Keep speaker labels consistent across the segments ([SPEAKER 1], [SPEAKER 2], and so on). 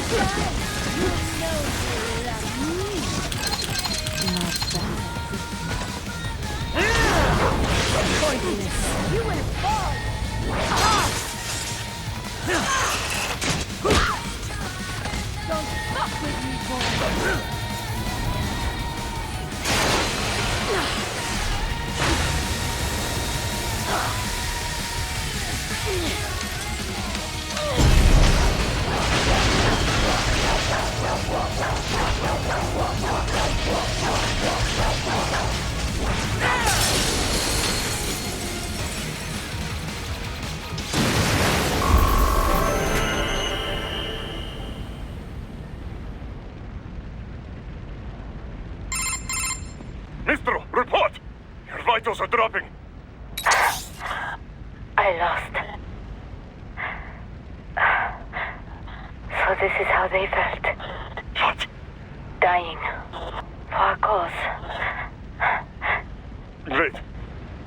[SPEAKER 1] You will fall! Don't fuck with me, boy!
[SPEAKER 2] Mistro, report! Your vitals are dropping.
[SPEAKER 3] I lost. So this is how they felt.
[SPEAKER 2] What?
[SPEAKER 3] Dying. For a cause.
[SPEAKER 2] Wait.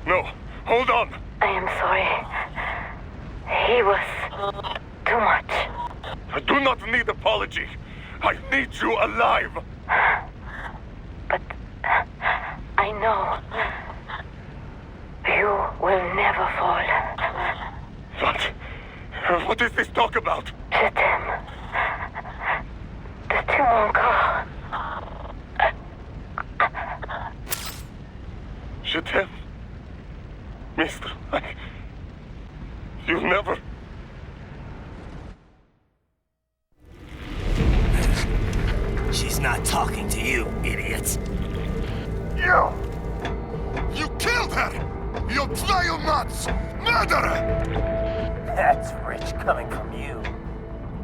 [SPEAKER 2] No, hold on.
[SPEAKER 3] I am sorry. He was too much.
[SPEAKER 2] I do not need apology. I need you alive.
[SPEAKER 3] But I know you will never fall.
[SPEAKER 2] What? What is this talk about?
[SPEAKER 3] Je t'aime. De tout mon corps.
[SPEAKER 2] Je t'aime. Mister, you never...
[SPEAKER 4] She's not talking to you, idiot.
[SPEAKER 2] You killed her! You vile nuts! Murderer!
[SPEAKER 4] That's rich coming from you.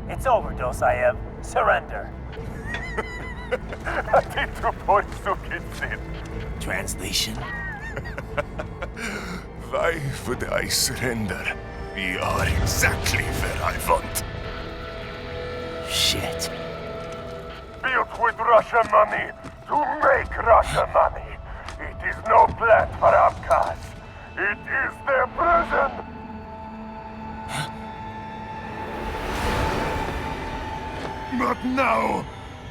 [SPEAKER 4] It's overdose, I have. Surrender. Translation?
[SPEAKER 2] Why would I surrender? We are exactly where I want.
[SPEAKER 4] Shit.
[SPEAKER 2] Built with Russian money to make Russian money. It is no plan for outcasts. It is their prison. But now,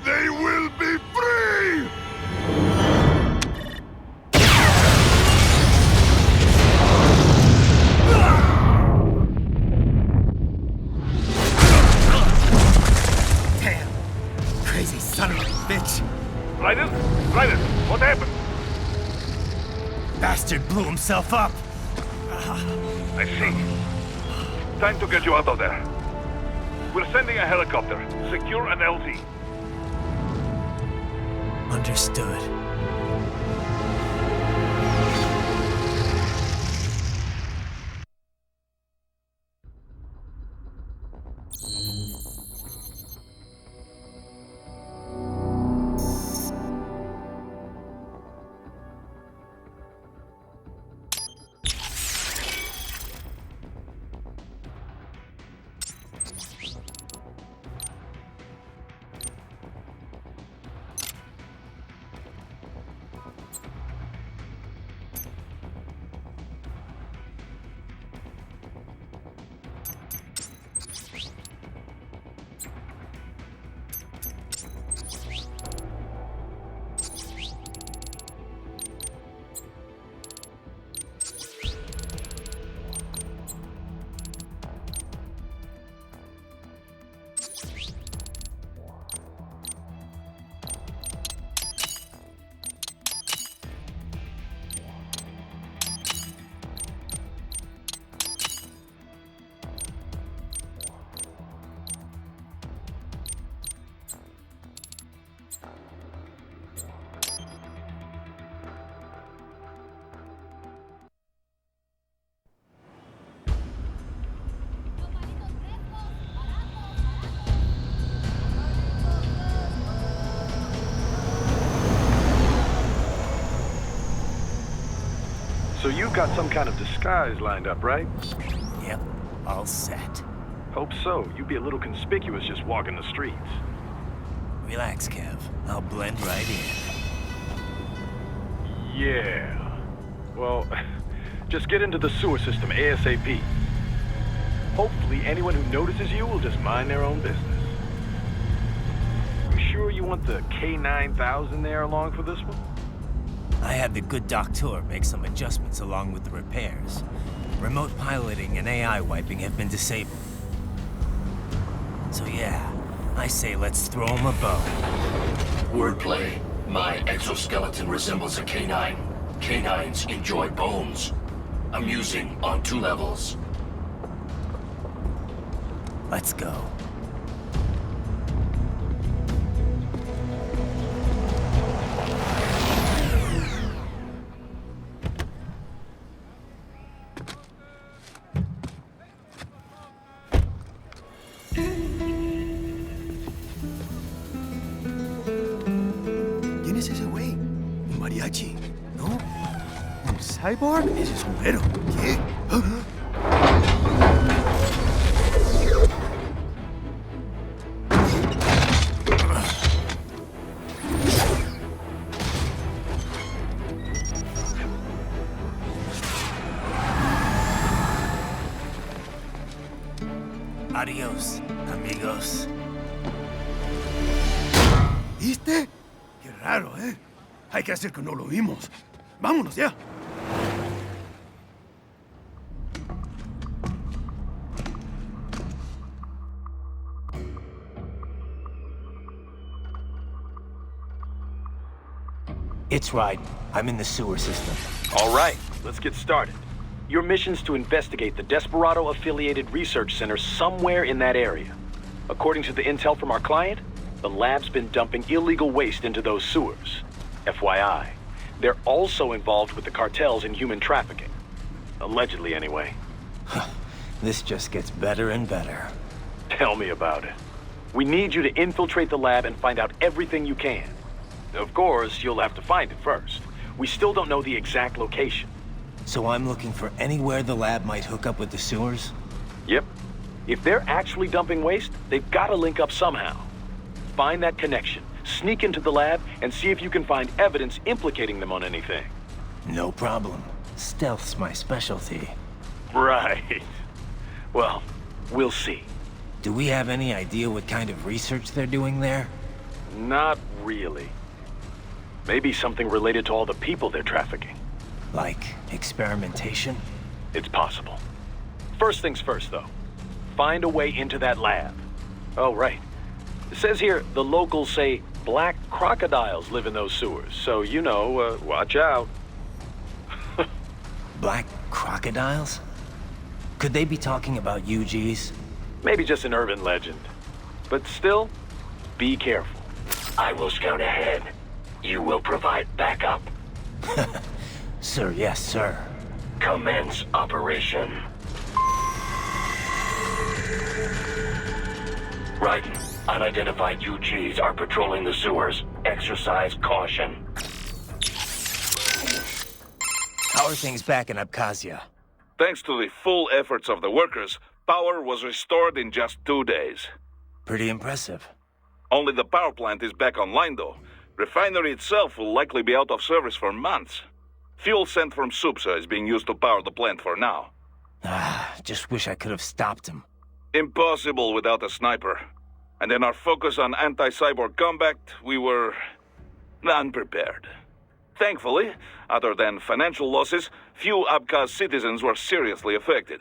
[SPEAKER 2] they will be free!
[SPEAKER 4] Damn. Crazy son of a bitch.
[SPEAKER 2] Raiden? Raiden, what happened?
[SPEAKER 4] Bastard blew himself up.
[SPEAKER 2] I see. Time to get you out of there. We're sending a helicopter. Secure an LZ.
[SPEAKER 4] Understood.
[SPEAKER 5] So you've got some kind of disguise lined up, right?
[SPEAKER 4] Yep, all set.
[SPEAKER 5] Hope so. You'd be a little conspicuous just walking the streets.
[SPEAKER 4] Relax, Kev. I'll blend right in.
[SPEAKER 5] Yeah. Well, just get into the sewer system ASAP. Hopefully anyone who notices you will just mind their own business. sure you want the K9000 there along for this one?
[SPEAKER 4] I had the good doctor make some adjustments along with the repairs. Remote piloting and AI wiping have been disabled. So yeah, I say let's throw him a bone.
[SPEAKER 6] Wordplay. My exoskeleton resembles a canine. Canines enjoy bones. Amusing on 2 levels.
[SPEAKER 4] Let's go.
[SPEAKER 7] ¿Quién es ese güey? ¿Un mariachi? ¿No? ¿Un cyborg? Ese sombrero. ¿Qué?
[SPEAKER 4] Adiós, amigos.
[SPEAKER 7] ¿Viste? Qué raro, ¿eh? Hay que hacer que no lo vimos. Vámonos ya.
[SPEAKER 4] It's right. I'm in the sewer system.
[SPEAKER 5] All right, let's get started. Your mission's to investigate the Desperado-affiliated research center somewhere in that area. According to the intel from our client, the lab's been dumping illegal waste into those sewers. FYI, they're also involved with the cartels in human trafficking. Allegedly, anyway.
[SPEAKER 4] This just gets better and better.
[SPEAKER 5] Tell me about it. We need you to infiltrate the lab and find out everything you can. Of course, you'll have to find it first. We still don't know the exact location.
[SPEAKER 4] So I'm looking for anywhere the lab might hook up with the sewers?
[SPEAKER 5] Yep. If they're actually dumping waste, they've got to link up somehow. Find that connection, sneak into the lab, and see if you can find evidence implicating them on anything.
[SPEAKER 4] No problem. Stealth's my specialty.
[SPEAKER 5] Right. Well, we'll see.
[SPEAKER 4] Do we have any idea what kind of research they're doing there?
[SPEAKER 5] Not really. Maybe something related to all the people they're trafficking.
[SPEAKER 4] Like experimentation?
[SPEAKER 5] It's possible. First things first, though. Find a way into that lab. Oh, right. It says here the locals say black crocodiles live in those sewers, so you know, watch out.
[SPEAKER 4] Black crocodiles? Could they be talking about UGs?
[SPEAKER 5] Maybe just an urban legend. But still, be careful.
[SPEAKER 6] I will scout ahead. You will provide backup.
[SPEAKER 4] Sir, yes, sir.
[SPEAKER 6] Commence operation. Right. Unidentified UGs are patrolling the sewers. Exercise caution.
[SPEAKER 4] How are things back in Abkhazia?
[SPEAKER 8] Thanks to the full efforts of the workers, power was restored in just 2 days.
[SPEAKER 4] Pretty impressive.
[SPEAKER 8] Only the power plant is back online, though. Refinery itself will likely be out of service for months. Fuel sent from Supsa is being used to power the plant for now.
[SPEAKER 4] Just wish I could have stopped him.
[SPEAKER 8] Impossible without a sniper. And in our focus on anti-cyborg combat, we were unprepared. Thankfully, other than financial losses, few Abkhaz citizens were seriously affected.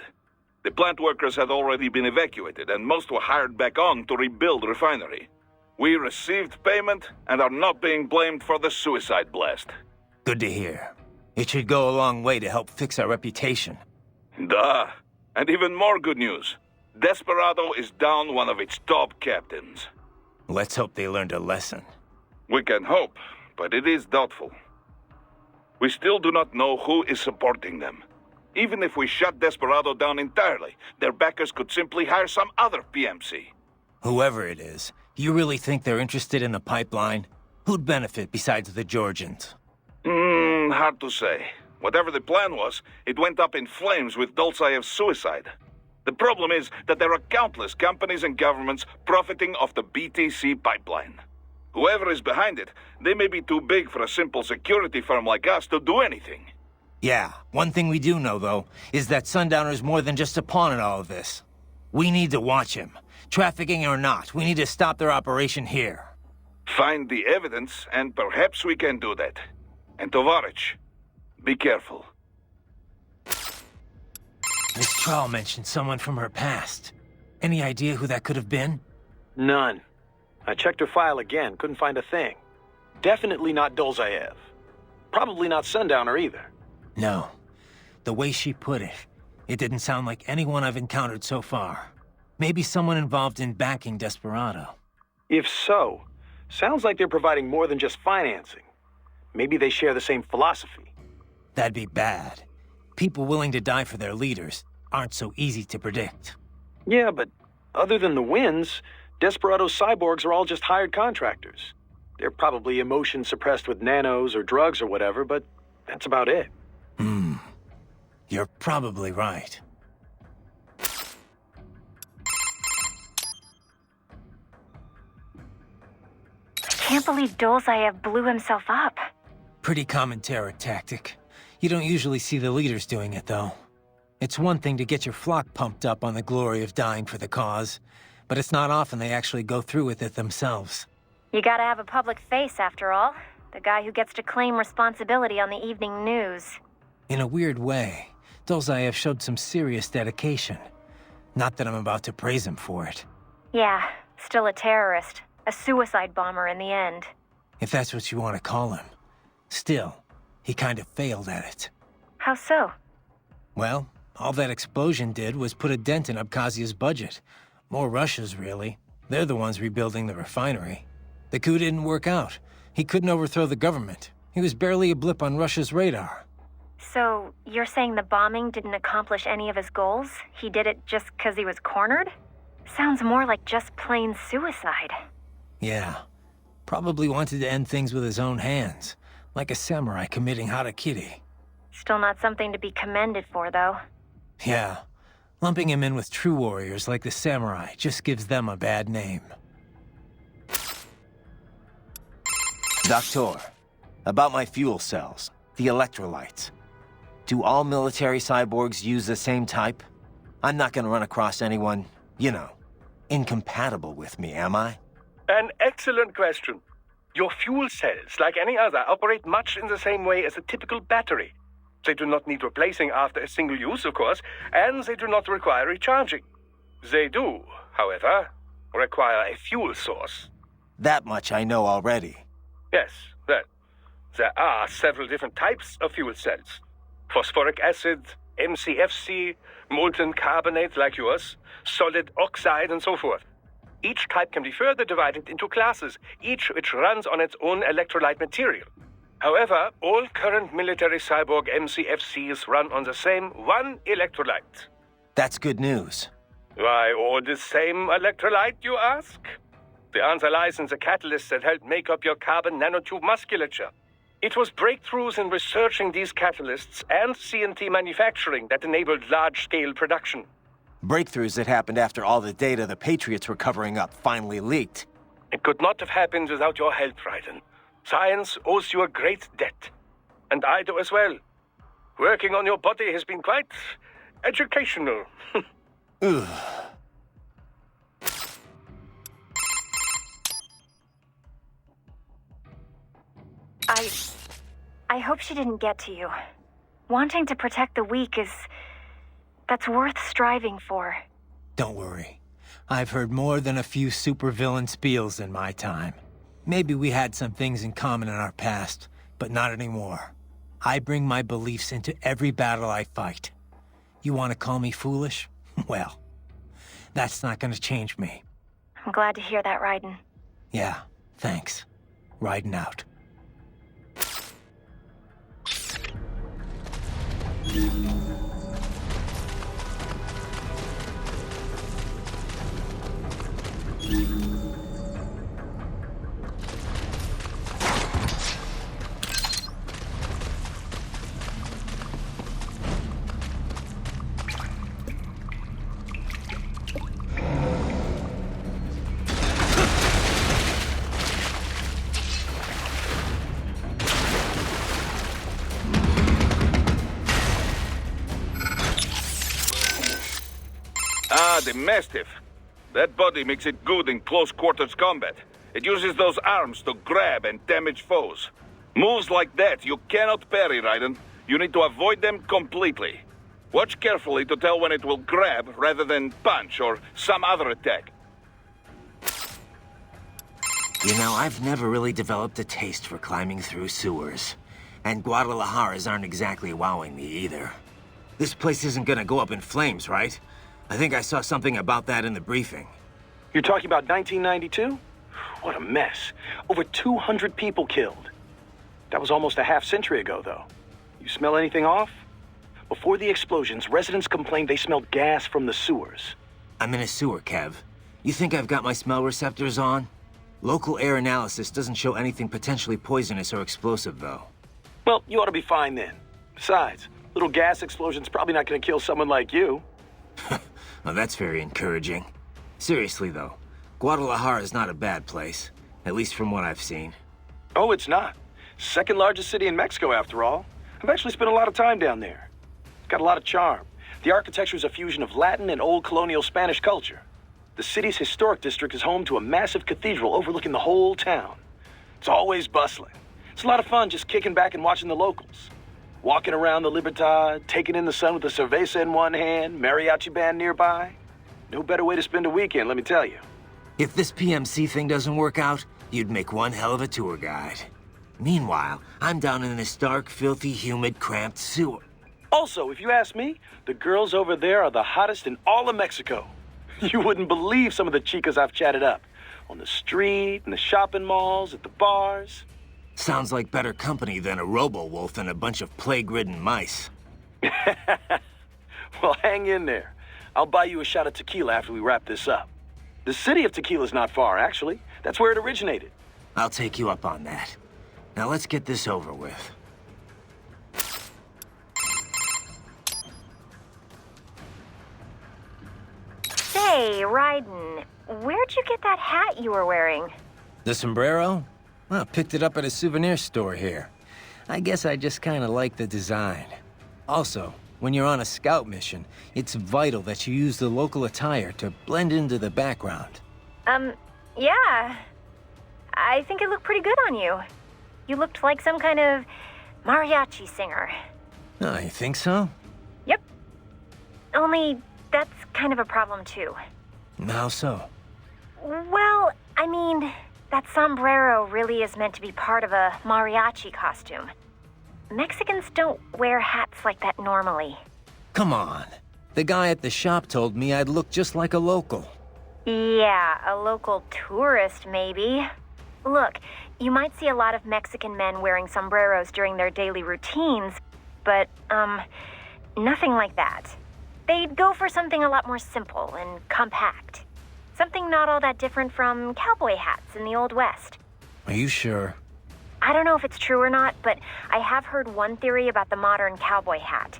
[SPEAKER 8] The plant workers had already been evacuated, and most were hired back on to rebuild refinery. We received payment and are not being blamed for the suicide blast.
[SPEAKER 4] Good to hear. It should go a long way to help fix our reputation.
[SPEAKER 8] Duh. And even more good news. Desperado is down one of its top captains.
[SPEAKER 4] Let's hope they learned a lesson.
[SPEAKER 8] We can hope, but it is doubtful. We still do not know who is supporting them. Even if we shut Desperado down entirely, their backers could simply hire some other PMC.
[SPEAKER 4] Whoever it is, do you really think they're interested in the pipeline? Who'd benefit besides the Georgians?
[SPEAKER 8] Hard to say. Whatever the plan was, it went up in flames with Dolzaev's suicide. The problem is that there are countless companies and governments profiting off the BTC pipeline. Whoever is behind it, they may be too big for a simple security firm like us to do anything.
[SPEAKER 4] Yeah, one thing we do know, though, is that Sundowner's more than just a pawn in all of this. We need to watch him. Trafficking or not, we need to stop their operation here.
[SPEAKER 8] Find the evidence, and perhaps we can do that. And Tovarich, be careful.
[SPEAKER 4] This trial mentioned someone from her past. Any idea who that could have been?
[SPEAKER 5] None. I checked her file again, couldn't find a thing. Definitely not Dolzaev. Probably not Sundowner either.
[SPEAKER 4] No. The way she put it, it didn't sound like anyone I've encountered so far. Maybe someone involved in backing Desperado.
[SPEAKER 5] If so, sounds like they're providing more than just financing. Maybe they share the same philosophy.
[SPEAKER 4] That'd be bad. People willing to die for their leaders aren't so easy to predict.
[SPEAKER 5] Yeah, but other than the wins, Desperado's cyborgs are all just hired contractors. They're probably emotion suppressed with nanos or drugs or whatever, but that's about it.
[SPEAKER 4] You're probably right.
[SPEAKER 3] Can't believe Dolzaev blew himself up.
[SPEAKER 4] Pretty common terror tactic. You don't usually see the leaders doing it, though. It's one thing to get your flock pumped up on the glory of dying for the cause, but it's not often they actually go through with it themselves.
[SPEAKER 3] You gotta have a public face, after all. The guy who gets to claim responsibility on the evening news.
[SPEAKER 4] In a weird way, Dolzaev showed some serious dedication. Not that I'm about to praise him for it.
[SPEAKER 3] Yeah, still a terrorist. A suicide bomber in the end.
[SPEAKER 4] If that's what you want to call him. Still, he kind of failed at it.
[SPEAKER 3] How so?
[SPEAKER 4] Well, all that explosion did was put a dent in Abkhazia's budget. More Russia's, really. They're the ones rebuilding the refinery. The coup didn't work out. He couldn't overthrow the government. He was barely a blip on Russia's radar.
[SPEAKER 3] So, you're saying the bombing didn't accomplish any of his goals? He did it just because he was cornered? Sounds more like just plain suicide.
[SPEAKER 4] Yeah. Probably wanted to end things with his own hands. Like a samurai committing harakiri.
[SPEAKER 3] Still not something to be commended for, though.
[SPEAKER 4] Yeah. Lumping him in with true warriors like the samurai just gives them a bad name. Doctor, about my fuel cells, the electrolytes. Do all military cyborgs use the same type? I'm not gonna run across anyone, you know, incompatible with me, am I?
[SPEAKER 2] An excellent question. Your fuel cells, like any other, operate much in the same way as a typical battery. They do not need replacing after a single use, of course, and they do not require recharging. They do, however, require a fuel source.
[SPEAKER 4] That much I know already.
[SPEAKER 2] Yes, well, there are several different types of fuel cells. Phosphoric acid, MCFC, molten carbonate like yours, solid oxide, and so forth. Each type can be further divided into classes, each which runs on its own electrolyte material. However, all current military cyborg MCFCs run on the same one electrolyte.
[SPEAKER 4] That's good news.
[SPEAKER 2] Why all the same electrolyte, you ask? The answer lies in the catalysts that help make up your carbon nanotube musculature. It was breakthroughs in researching these catalysts and CNT manufacturing that enabled large-scale production.
[SPEAKER 4] Breakthroughs that happened after all the data the Patriots were covering up finally leaked.
[SPEAKER 2] It could not have happened without your help, Raiden. Science owes you a great debt. And I do as well. Working on your body has been quite educational.
[SPEAKER 4] Ugh.
[SPEAKER 3] I hope she didn't get to you. Wanting to protect the weak that's worth striving for.
[SPEAKER 4] Don't worry. I've heard more than a few supervillain spiels in my time. Maybe we had some things in common in our past, but not anymore. I bring my beliefs into every battle I fight. You want to call me foolish? Well, that's not going to change me.
[SPEAKER 3] I'm glad to hear that, Raiden.
[SPEAKER 4] Yeah, thanks. Riding out.
[SPEAKER 8] Ah, the Mastiff. That body makes it good in close quarters combat. It uses those arms to grab and damage foes. Moves like that you cannot parry, Raiden. You need to avoid them completely. Watch carefully to tell when it will grab rather than punch or some other attack.
[SPEAKER 4] You know, I've never really developed a taste for climbing through sewers. And Guadalajaras aren't exactly wowing me either. This place isn't gonna go up in flames, right? I think I saw something about that in the briefing.
[SPEAKER 5] You're talking about 1992? What a mess. Over 200 people killed. That was almost a half-century ago, though. You smell anything off? Before the explosions, residents complained they smelled gas from the sewers.
[SPEAKER 4] I'm in a sewer, Kev. You think I've got my smell receptors on? Local air analysis doesn't show anything potentially poisonous or explosive, though.
[SPEAKER 5] Well, you ought to be fine then. Besides, little gas explosion's probably not gonna kill someone like you.
[SPEAKER 4] Well, that's very encouraging. Seriously, though, Guadalajara is not a bad place. At least from what I've seen.
[SPEAKER 5] Oh, it's not. Second largest city in Mexico, after all. I've actually spent a lot of time down there. It's got a lot of charm. The architecture is a fusion of Latin and old colonial Spanish culture. The city's historic district is home to a massive cathedral overlooking the whole town. It's always bustling. It's a lot of fun just kicking back and watching the locals. Walking around the Libertad, taking in the sun with a cerveza in one hand, mariachi band nearby. No better way to spend a weekend, let me tell you.
[SPEAKER 4] If this PMC thing doesn't work out, you'd make one hell of a tour guide. Meanwhile, I'm down in this dark, filthy, humid, cramped sewer.
[SPEAKER 5] Also, if you ask me, the girls over there are the hottest in all of Mexico. You wouldn't believe some of the chicas I've chatted up. On the street, in the shopping malls, at the bars.
[SPEAKER 4] Sounds like better company than a robo-wolf and a bunch of plague-ridden mice.
[SPEAKER 5] Well, hang in there. I'll buy you a shot of tequila after we wrap this up. The city of Tequila's not far, actually. That's where it originated.
[SPEAKER 4] I'll take you up on that. Now let's get this over with.
[SPEAKER 3] Say, Raiden, where'd you get that hat you were wearing?
[SPEAKER 4] The sombrero? Well, picked it up at a souvenir store here. I guess I just kind of like the design. Also, when you're on a scout mission, it's vital that you use the local attire to blend into the background.
[SPEAKER 3] Yeah. I think it looked pretty good on you. You looked like some kind of mariachi singer.
[SPEAKER 4] Oh, you think so?
[SPEAKER 3] Yep. Only that's kind of a problem, too.
[SPEAKER 4] How so?
[SPEAKER 3] Well, I mean, that sombrero really is meant to be part of a mariachi costume. Mexicans don't wear hats like that normally.
[SPEAKER 4] Come on. The guy at the shop told me I'd look just like a local.
[SPEAKER 3] Yeah, a local tourist, maybe. Look, you might see a lot of Mexican men wearing sombreros during their daily routines, but, nothing like that. They'd go for something a lot more simple and compact. Something not all that different from cowboy hats in the Old West.
[SPEAKER 4] Are you sure?
[SPEAKER 3] I don't know if it's true or not, but I have heard one theory about the modern cowboy hat.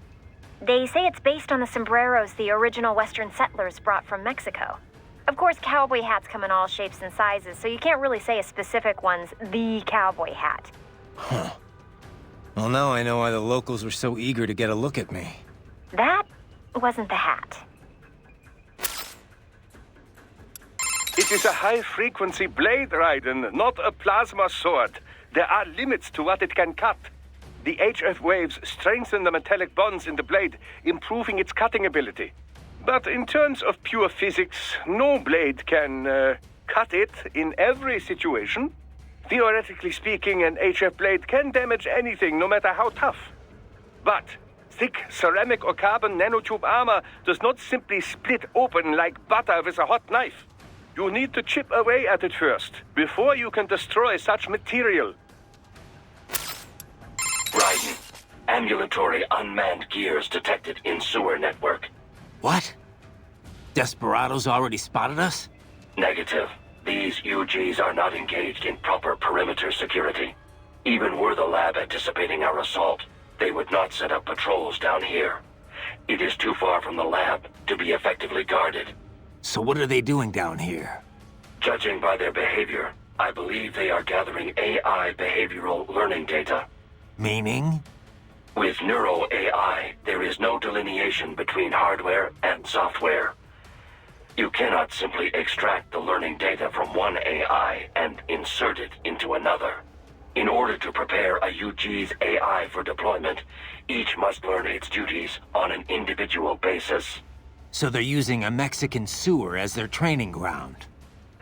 [SPEAKER 3] They say it's based on the sombreros the original Western settlers brought from Mexico. Of course, cowboy hats come in all shapes and sizes, so you can't really say a specific one's the cowboy hat.
[SPEAKER 4] Huh. Well, now I know why the locals were so eager to get a look at me.
[SPEAKER 3] That wasn't the hat.
[SPEAKER 2] It is a high-frequency blade, Raiden, not a plasma sword. There are limits to what it can cut. The HF waves strengthen the metallic bonds in the blade, improving its cutting ability. But in terms of pure physics, no blade can cut it in every situation. Theoretically speaking, an HF blade can damage anything, no matter how tough. But thick ceramic or carbon nanotube armor does not simply split open like butter with a hot knife. You need to chip away at it first, before you can destroy such material.
[SPEAKER 6] Raiden, ambulatory unmanned gears detected in sewer network.
[SPEAKER 4] What? Desperados already spotted us?
[SPEAKER 6] Negative. These UGs are not engaged in proper perimeter security. Even were the lab anticipating our assault, they would not set up patrols down here. It is too far from the lab to be effectively guarded.
[SPEAKER 4] So what are they doing down here?
[SPEAKER 6] Judging by their behavior, I believe they are gathering AI behavioral learning data.
[SPEAKER 4] Meaning?
[SPEAKER 6] With neuro AI, there is no delineation between hardware and software. You cannot simply extract the learning data from one AI and insert it into another. In order to prepare a UG's AI for deployment, each must learn its duties on an individual basis.
[SPEAKER 4] So they're using a Mexican sewer as their training ground.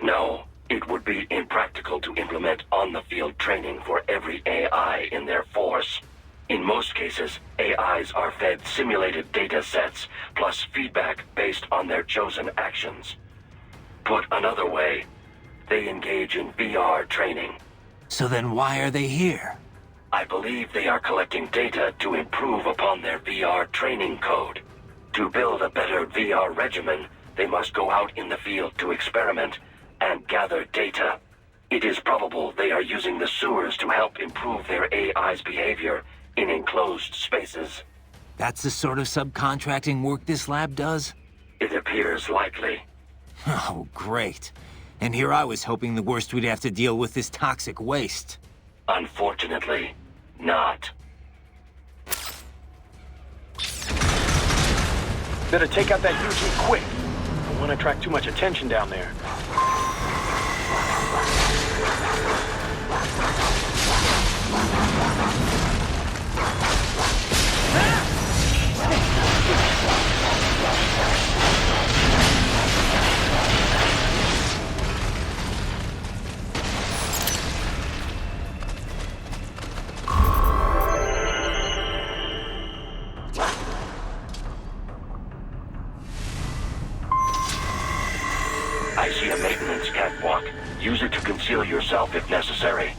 [SPEAKER 6] No, it would be impractical to implement on-the-field training for every AI in their force. In most cases, AIs are fed simulated data sets, plus feedback based on their chosen actions. Put another way, they engage in VR training.
[SPEAKER 4] So then why are they here?
[SPEAKER 6] I believe they are collecting data to improve upon their VR training code. To build a better VR regimen, they must go out in the field to experiment and gather data. It is probable they are using the sewers to help improve their AI's behavior in enclosed spaces.
[SPEAKER 4] That's the sort of subcontracting work this lab does?
[SPEAKER 6] It appears likely.
[SPEAKER 4] Oh, great. And here I was hoping the worst we'd have to deal with is toxic waste.
[SPEAKER 6] Unfortunately, not.
[SPEAKER 5] Better take out that UG quick. Don't want to attract too much attention down there.
[SPEAKER 6] I see a maintenance catwalk. Use it to conceal yourself if necessary.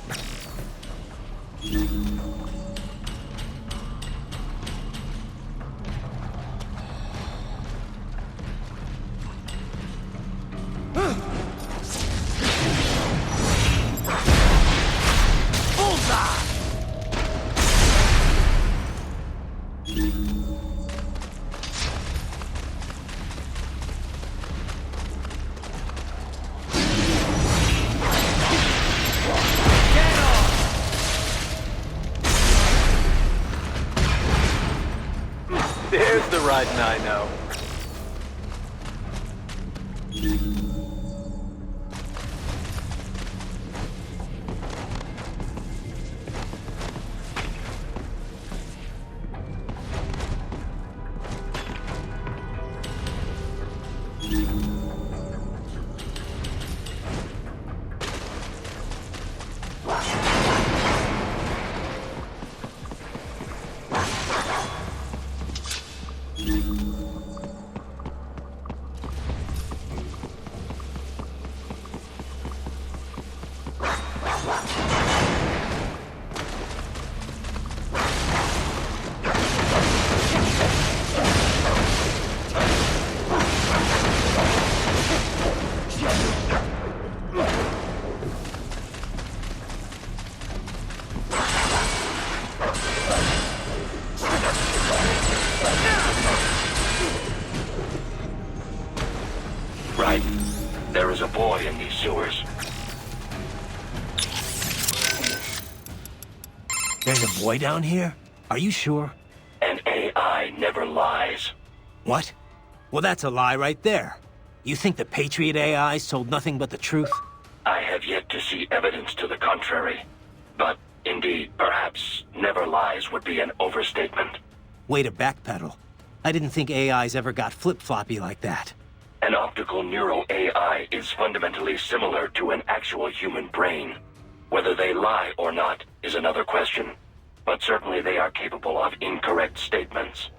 [SPEAKER 5] There's the riding I know.
[SPEAKER 6] Right. There is a boy in these sewers.
[SPEAKER 4] There's a boy down here? Are you sure?
[SPEAKER 6] An AI never lies.
[SPEAKER 4] What? Well, that's a lie right there. You think the Patriot AI sold nothing but the truth?
[SPEAKER 6] I have yet to see evidence to the contrary. But indeed, perhaps never lies would be an overstatement.
[SPEAKER 4] Way to backpedal. I didn't think AIs ever got flip-floppy like that.
[SPEAKER 6] An optical neuro AI is fundamentally similar to an actual human brain. Whether they lie or not is another question. But certainly they are capable of incorrect statements.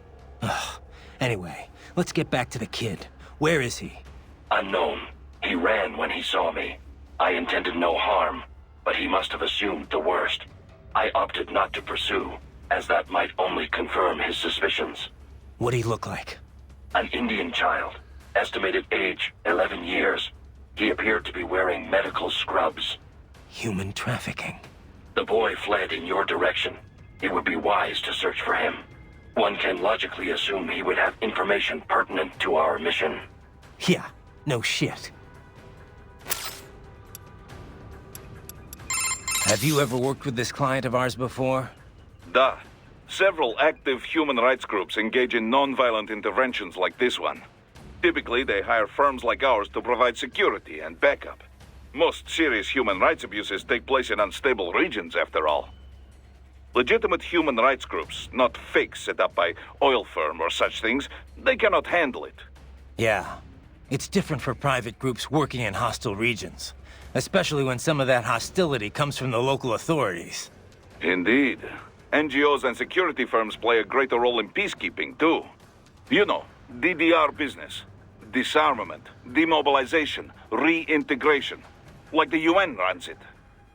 [SPEAKER 4] Anyway, let's get back to the kid. Where is he?
[SPEAKER 6] Unknown. He ran when he saw me. I intended no harm, but he must have assumed the worst. I opted not to pursue, as that might only confirm his suspicions.
[SPEAKER 4] What'd he look like?
[SPEAKER 6] An Indian child. Estimated age, 11 years. He appeared to be wearing medical scrubs.
[SPEAKER 4] Human trafficking.
[SPEAKER 6] The boy fled in your direction. It would be wise to search for him. One can logically assume he would have information pertinent to our mission.
[SPEAKER 4] Yeah, no shit. Have you ever worked with this client of ours before?
[SPEAKER 8] Duh. Several active human rights groups engage in non-violent interventions like this one. Typically, they hire firms like ours to provide security and backup. Most serious human rights abuses take place in unstable regions, after all. Legitimate human rights groups, not fakes set up by oil firm or such things, they cannot handle it.
[SPEAKER 4] Yeah. It's different for private groups working in hostile regions, especially when some of that hostility comes from the local authorities.
[SPEAKER 8] Indeed. NGOs and security firms play a greater role in peacekeeping, too. You know, DDR business. Disarmament, demobilization, reintegration. Like the UN runs it.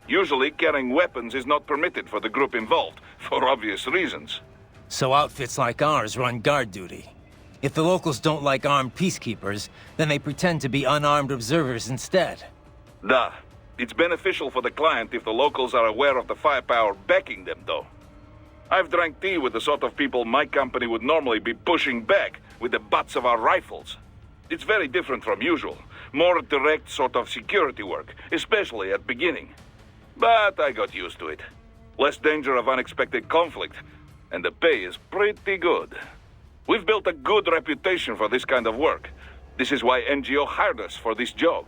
[SPEAKER 8] Usually, carrying weapons is not permitted for the group involved, for obvious reasons.
[SPEAKER 4] So outfits like ours run guard duty. If the locals don't like armed peacekeepers, then they pretend to be unarmed observers instead.
[SPEAKER 8] Duh. It's beneficial for the client if the locals are aware of the firepower backing them, though. I've drank tea with the sort of people my company would normally be pushing back with the butts of our rifles. It's very different from usual. More direct sort of security work, especially at beginning. But I got used to it. Less danger of unexpected conflict, and the pay is pretty good. We've built a good reputation for this kind of work. This is why NGO hired us for this job.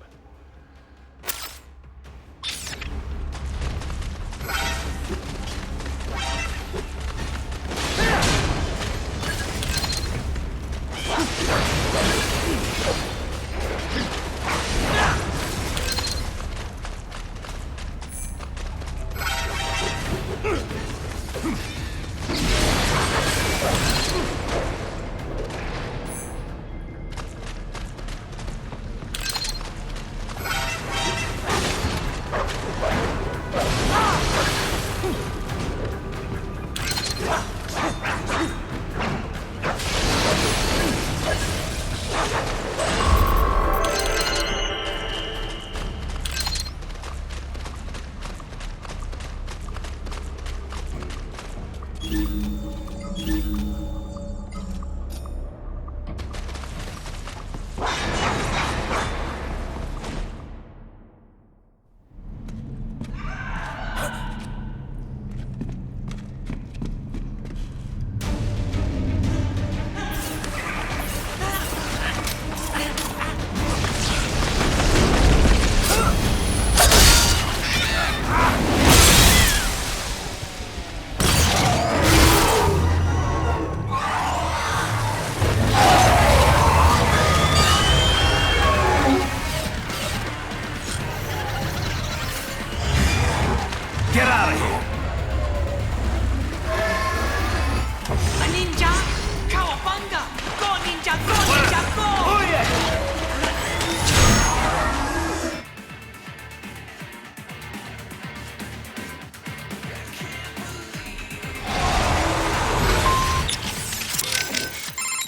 [SPEAKER 7] Get out of here!
[SPEAKER 1] A ninja! Cowabunga! Go ninja! Go ninja! Go!
[SPEAKER 7] Oh yeah!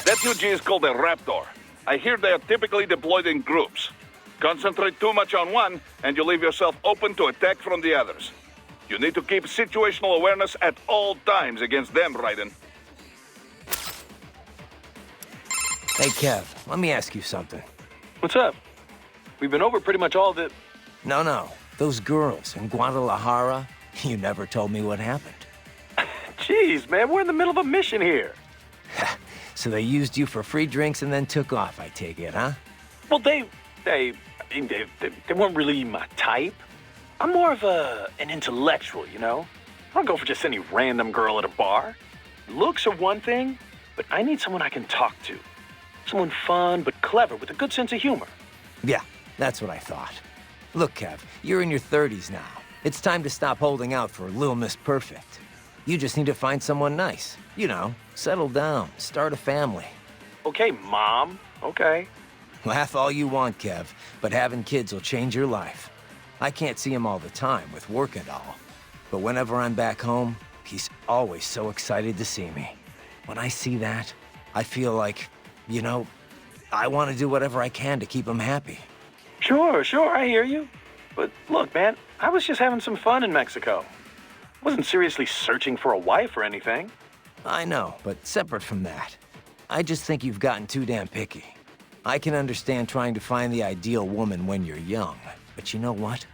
[SPEAKER 8] That UG is called a Raptor. I hear they are typically deployed in groups. Concentrate too much on one, and you leave yourself open to attack from the others. You need to keep situational awareness at all times against them, Raiden.
[SPEAKER 4] Hey, Kev, let me ask you something.
[SPEAKER 5] What's up? We've been over pretty much all the...
[SPEAKER 4] No. Those girls in Guadalajara, you never told me what happened.
[SPEAKER 5] Jeez, man, we're in the middle of a mission here.
[SPEAKER 4] So they used you for free drinks and then took off, I take it, huh?
[SPEAKER 5] Well, they weren't really my type. I'm more of an intellectual, you know? I don't go for just any random girl at a bar. Looks are one thing, but I need someone I can talk to. Someone fun but clever with a good sense of humor.
[SPEAKER 4] Yeah, that's what I thought. Look, Kev, you're in your 30s now. It's time to stop holding out for Lil Miss Perfect. You just need to find someone nice. You know, settle down, start a family.
[SPEAKER 5] Okay, Mom. Okay.
[SPEAKER 4] Laugh all you want, Kev, but having kids will change your life. I can't see him all the time with work and all. But whenever I'm back home, he's always so excited to see me. When I see that, I feel like, you know, I want to do whatever I can to keep him happy.
[SPEAKER 5] Sure, I hear you. But look, man, I was just having some fun in Mexico. Wasn't seriously searching for a wife or anything.
[SPEAKER 4] I know, but separate from that, I just think you've gotten too damn picky. I can understand trying to find the ideal woman when you're young, but you know what?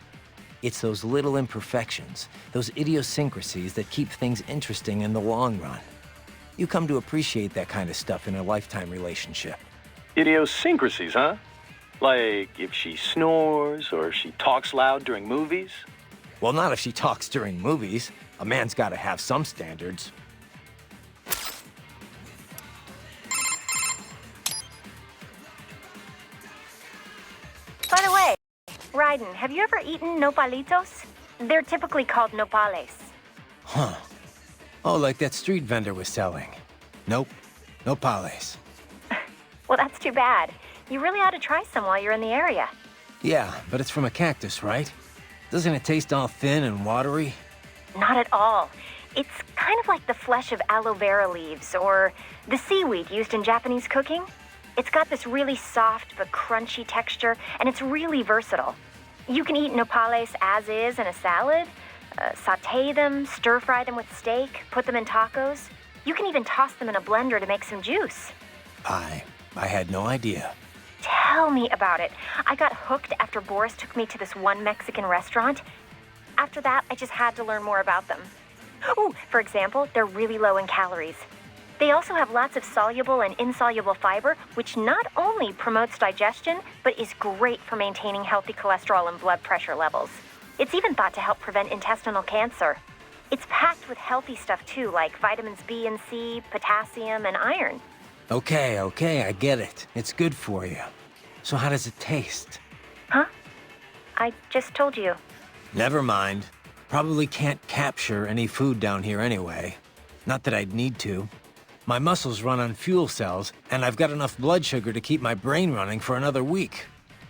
[SPEAKER 4] It's those little imperfections, those idiosyncrasies that keep things interesting in the long run. You come to appreciate that kind of stuff in a lifetime relationship.
[SPEAKER 5] Idiosyncrasies, huh? Like if she snores or she talks loud during movies?
[SPEAKER 4] Well, not if she talks during movies. A man's gotta have some standards.
[SPEAKER 3] By the way, Raiden, have you ever eaten nopalitos? They're typically called nopales.
[SPEAKER 4] Huh. Oh, like that street vendor was selling. Nope. No pales.
[SPEAKER 3] Well, that's too bad. You really ought to try some while you're in the area.
[SPEAKER 4] Yeah, but it's from a cactus, right? Doesn't it taste all thin and watery?
[SPEAKER 3] Not at all. It's kind of like the flesh of aloe vera leaves or the seaweed used in Japanese cooking. It's got this really soft but crunchy texture, and it's really versatile. You can eat nopales as is in a salad, saute them, stir-fry them with steak, put them in tacos. You can even toss them in a blender to make some juice.
[SPEAKER 4] I had no idea.
[SPEAKER 3] Tell me about it. I got hooked after Boris took me to this one Mexican restaurant. After that, I just had to learn more about them. Ooh, for example, they're really low in calories. They also have lots of soluble and insoluble fiber, which not only promotes digestion, but is great for maintaining healthy cholesterol and blood pressure levels. It's even thought to help prevent intestinal cancer. It's packed with healthy stuff too, like vitamins B and C, potassium, and iron.
[SPEAKER 4] Okay, I get it. It's good for you. So how does it taste?
[SPEAKER 3] Huh? I just told you.
[SPEAKER 4] Never mind. Probably can't capture any food down here anyway. Not that I'd need to. My muscles run on fuel cells, and I've got enough blood sugar to keep my brain running for another week.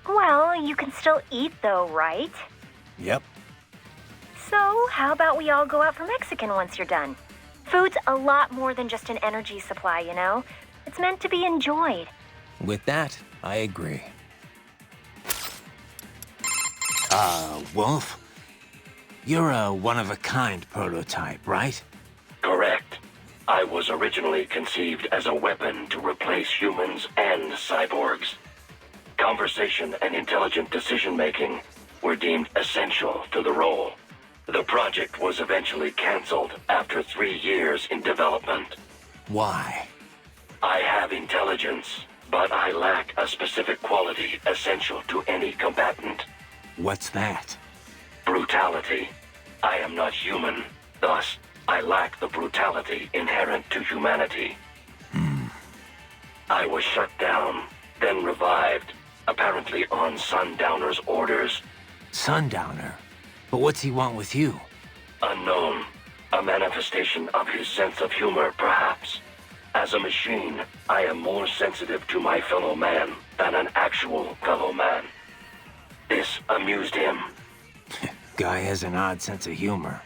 [SPEAKER 3] Well, you can still eat though, right?
[SPEAKER 4] Yep.
[SPEAKER 3] So, how about we all go out for Mexican once you're done? Food's a lot more than just an energy supply, you know? It's meant to be enjoyed.
[SPEAKER 4] With that, I agree. Wolf? You're a one-of-a-kind prototype, right?
[SPEAKER 6] Correct. I was originally conceived as a weapon to replace humans and cyborgs. Conversation and intelligent decision-making were deemed essential to the role. The project was eventually canceled after 3 years in development.
[SPEAKER 4] Why?
[SPEAKER 6] I have intelligence, but I lack a specific quality essential to any combatant.
[SPEAKER 4] What's that?
[SPEAKER 6] Brutality. I am not human, thus I lack the brutality inherent to humanity. I was shut down, then revived, apparently on Sundowner's orders.
[SPEAKER 4] Sundowner? But what's he want with you?
[SPEAKER 6] Unknown. A manifestation of his sense of humor, perhaps. As a machine, I am more sensitive to my fellow man than an actual fellow man. This amused him.
[SPEAKER 4] Guy has an odd sense of humor.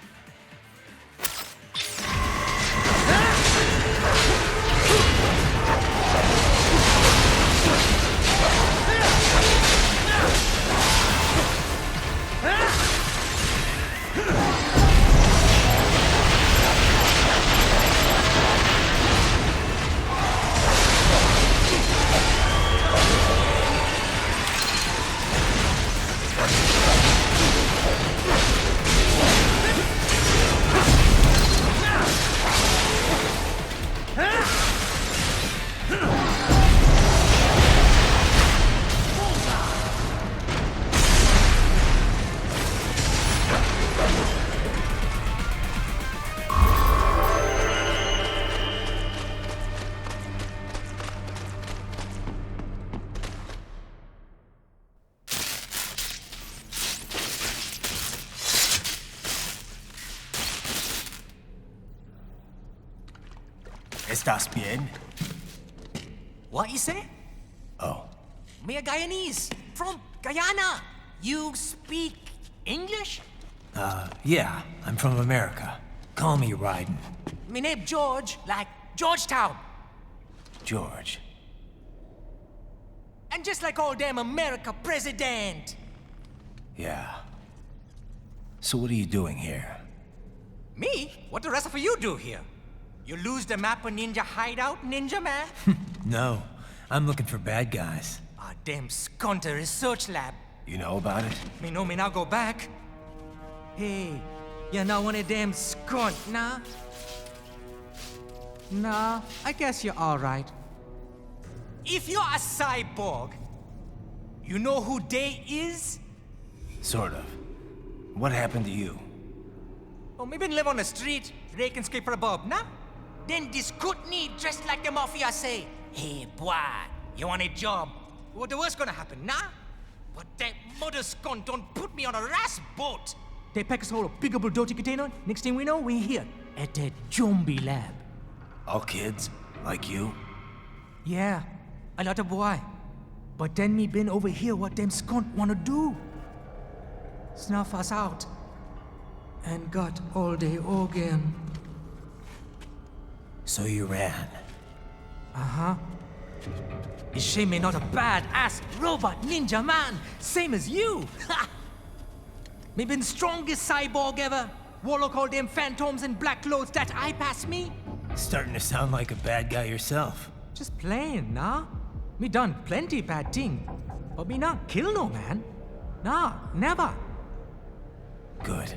[SPEAKER 7] ¿Estás bien?
[SPEAKER 1] What you say?
[SPEAKER 7] Oh.
[SPEAKER 1] Me a Guyanese from Guyana. You speak English?
[SPEAKER 7] Yeah, I'm from America. Call me Raiden.
[SPEAKER 1] Me name George, like Georgetown.
[SPEAKER 7] George.
[SPEAKER 1] And just like all damn America president.
[SPEAKER 7] Yeah. So what are you doing here?
[SPEAKER 1] Me? What the rest of you do here? You lose the map of Ninja Hideout, Ninja Man?
[SPEAKER 7] No, I'm looking for bad guys.
[SPEAKER 1] Ah, damn Skunter research lab.
[SPEAKER 7] You know about it?
[SPEAKER 1] Me know me now go back. Hey, you not one of them skunt, nah? Nah, I guess you're all right.
[SPEAKER 4] if you're a cyborg, you know who they is? Sort of. What happened to you?
[SPEAKER 1] Oh, me been live on the street, raking scrape for a bob, nah? Then this good need dressed like the mafia say, hey, boy, you want a job? What the worst gonna happen, nah? But that mother's gun don't put me on a ras boat. They pack us all a big old dirty container. Next thing we know, we're here at that zombie lab.
[SPEAKER 4] All kids? Like you?
[SPEAKER 1] Yeah, a lot of boy. But then me been over here what them skunt wanna do. Snuff us out. And got all the organ.
[SPEAKER 4] So you ran.
[SPEAKER 1] Uh-huh. Is shame me not a bad-ass robot ninja man, same as you. Ha! Me been strongest cyborg ever. Warlock all them phantoms in black clothes that eye pass me.
[SPEAKER 4] Starting to sound like a bad guy yourself.
[SPEAKER 1] Just playing, nah? Me done plenty bad thing. But me not kill no man. Nah, never.
[SPEAKER 4] Good.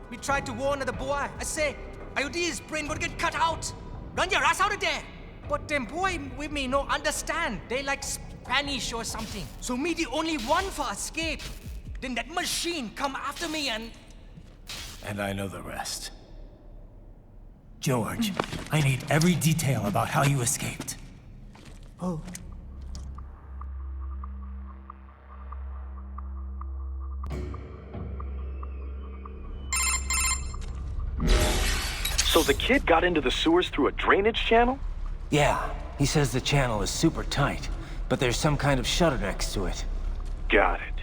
[SPEAKER 1] We tried to warn the boy. I say, IOD's brain gonna get cut out. Run your ass out of there. But them boy with me no understand. They like Spanish or something. So me the only one for escape. Then that machine come after me and...
[SPEAKER 4] And I know the rest. George, I need every detail about how you escaped.
[SPEAKER 1] Oh.
[SPEAKER 5] So the kid got into the sewers through a drainage channel?
[SPEAKER 4] Yeah, he says the channel is super tight, but there's some kind of shutter next to it.
[SPEAKER 5] Got it.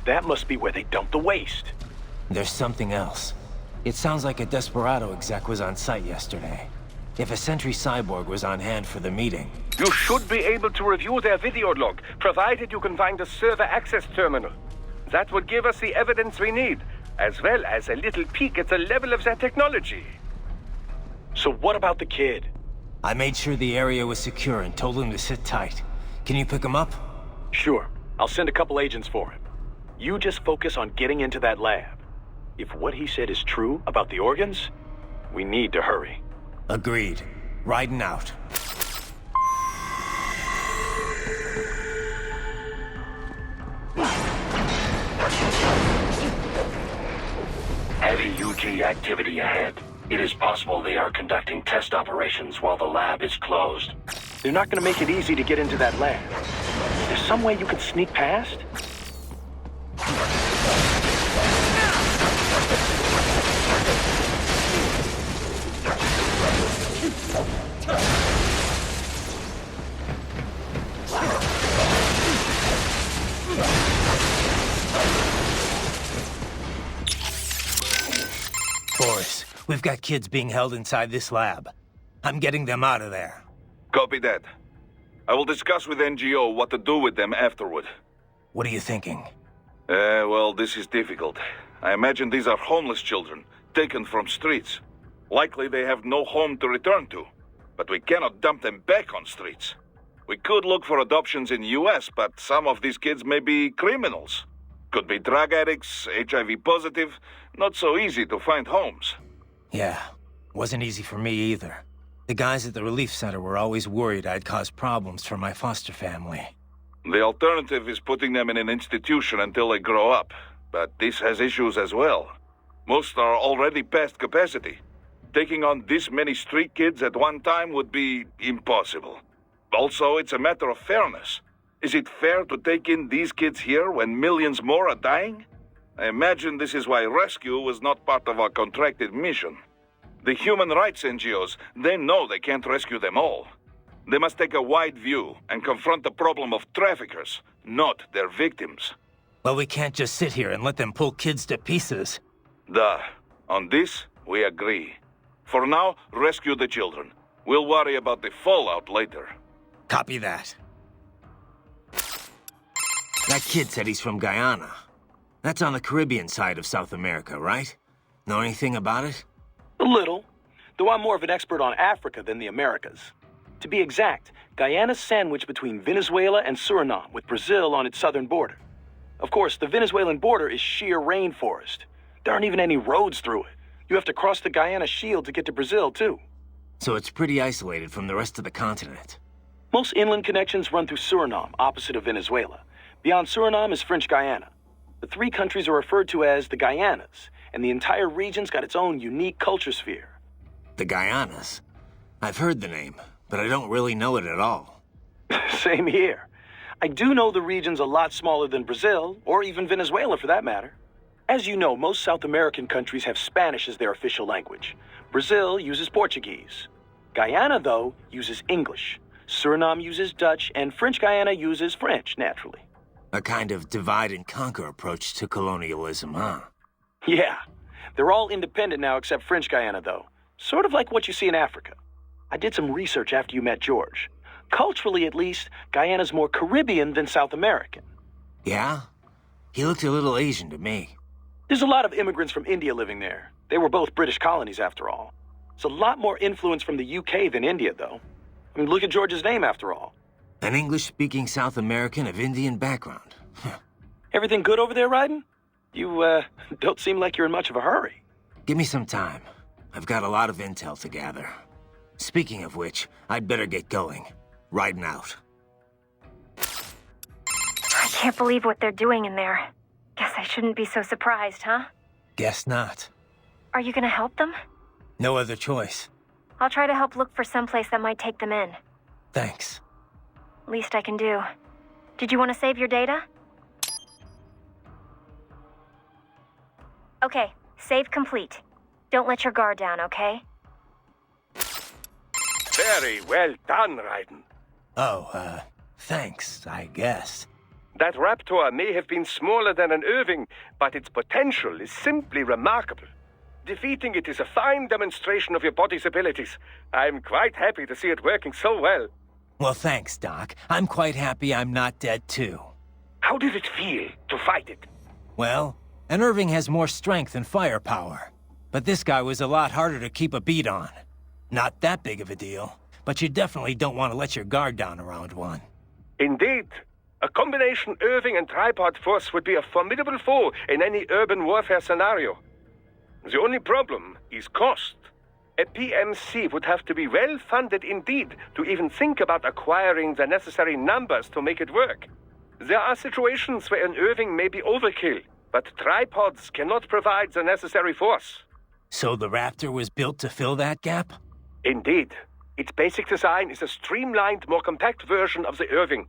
[SPEAKER 5] That must be where they dumped the waste.
[SPEAKER 4] There's something else. It sounds like a Desperado exec was on site yesterday. If a Sentry cyborg was on hand for the meeting.
[SPEAKER 2] You should be able to review their video log, provided you can find a server access terminal. That would give us the evidence we need, as well as a little peek at the level of their technology.
[SPEAKER 5] So what about the kid?
[SPEAKER 4] I made sure the area was secure and told him to sit tight. Can you pick him up?
[SPEAKER 5] Sure. I'll send a couple agents for him. You just focus on getting into that lab. If what he said is true about the organs, we need to hurry.
[SPEAKER 4] Agreed. Riding out.
[SPEAKER 6] Heavy UG activity ahead. It is possible they are conducting test operations while the lab is closed.
[SPEAKER 5] They're not gonna make it easy to get into that lab. There's some way you can sneak past?
[SPEAKER 4] Boris, we've got kids being held inside this lab. I'm getting them out of there.
[SPEAKER 8] Copy that. I will discuss with NGO what to do with them afterward.
[SPEAKER 4] What are you thinking?
[SPEAKER 8] Well, this is difficult. I imagine these are homeless children, taken from streets. Likely they have no home to return to. But we cannot dump them back on streets. We could look for adoptions in US, but some of these kids may be criminals. Could be drug addicts, HIV positive. Not so easy to find homes.
[SPEAKER 4] Yeah, wasn't easy for me either. The guys at the relief center were always worried I'd cause problems for my foster family.
[SPEAKER 8] The alternative is putting them in an institution until they grow up. But this has issues as well. Most are already past capacity. Taking on this many street kids at one time would be impossible. Also, it's a matter of fairness. Is it fair to take in these kids here when millions more are dying? I imagine this is why rescue was not part of our contracted mission. The human rights NGOs, they know they can't rescue them all. They must take a wide view and confront the problem of traffickers, not their victims.
[SPEAKER 4] Well, we can't just sit here and let them pull kids to pieces.
[SPEAKER 8] Duh. On this, we agree. For now, rescue the children. We'll worry about the fallout later.
[SPEAKER 4] Copy that. That kid said he's from Guyana. That's on the Caribbean side of South America, right? Know anything about it?
[SPEAKER 5] A little. Though I'm more of an expert on Africa than the Americas. To be exact, Guyana's sandwiched between Venezuela and Suriname, with Brazil on its southern border. Of course, the Venezuelan border is sheer rainforest. There aren't even any roads through it. You have to cross the Guyana Shield to get to Brazil, too.
[SPEAKER 4] So it's pretty isolated from the rest of the continent.
[SPEAKER 5] Most inland connections run through Suriname, opposite of Venezuela. Beyond Suriname is French Guiana. The three countries are referred to as the Guianas, and the entire region's got its own unique culture sphere.
[SPEAKER 4] The Guianas? I've heard the name, but I don't really know it at all.
[SPEAKER 5] Same here. I do know the region's a lot smaller than Brazil, or even Venezuela for that matter. As you know, most South American countries have Spanish as their official language. Brazil uses Portuguese. Guyana, though, uses English. Suriname uses Dutch, and French Guiana uses French, naturally.
[SPEAKER 4] A kind of divide-and-conquer approach to colonialism, huh?
[SPEAKER 5] Yeah. They're all independent now except French Guiana, though. Sort of like what you see in Africa. I did some research after you met George. Culturally, at least, Guyana's more Caribbean than South American.
[SPEAKER 4] Yeah? He looked a little Asian to me.
[SPEAKER 5] There's a lot of immigrants from India living there. They were both British colonies, after all. It's a lot more influence from the UK than India, though. I mean, look at George's name, after all.
[SPEAKER 4] An English-speaking South American of Indian background.
[SPEAKER 5] Everything good over there, Ryden? You, don't seem like you're in much of a hurry.
[SPEAKER 4] Give me some time. I've got a lot of intel to gather. Speaking of which, I'd better get going. Riding out.
[SPEAKER 3] I can't believe what they're doing in there. Guess I shouldn't be so surprised, huh?
[SPEAKER 4] Guess not.
[SPEAKER 3] Are you gonna help them?
[SPEAKER 4] No other choice.
[SPEAKER 3] I'll try to help look for someplace that might take them in.
[SPEAKER 4] Thanks.
[SPEAKER 3] Least I can do. Did you want to save your data? Okay, save complete. Don't let your guard down, okay?
[SPEAKER 2] Very well done, Ryden.
[SPEAKER 4] Oh, thanks, I guess.
[SPEAKER 2] That raptor may have been smaller than an Irving, but its potential is simply remarkable. Defeating it is a fine demonstration of your body's abilities. I'm quite happy to see it working so well.
[SPEAKER 4] Well, thanks, Doc. I'm quite happy I'm not dead, too.
[SPEAKER 2] How did it feel to fight it?
[SPEAKER 4] Well, an Irving has more strength and firepower. But this guy was a lot harder to keep a beat on. Not that big of a deal, but you definitely don't want to let your guard down around one.
[SPEAKER 2] Indeed. A combination Irving and tripod force would be a formidable foe in any urban warfare scenario. The only problem is cost. A PMC would have to be well funded indeed to even think about acquiring the necessary numbers to make it work. There are situations where an Irving may be overkill, but tripods cannot provide the necessary force.
[SPEAKER 4] So the Raptor was built to fill that gap?
[SPEAKER 2] Indeed. Its basic design is a streamlined, more compact version of the Irving.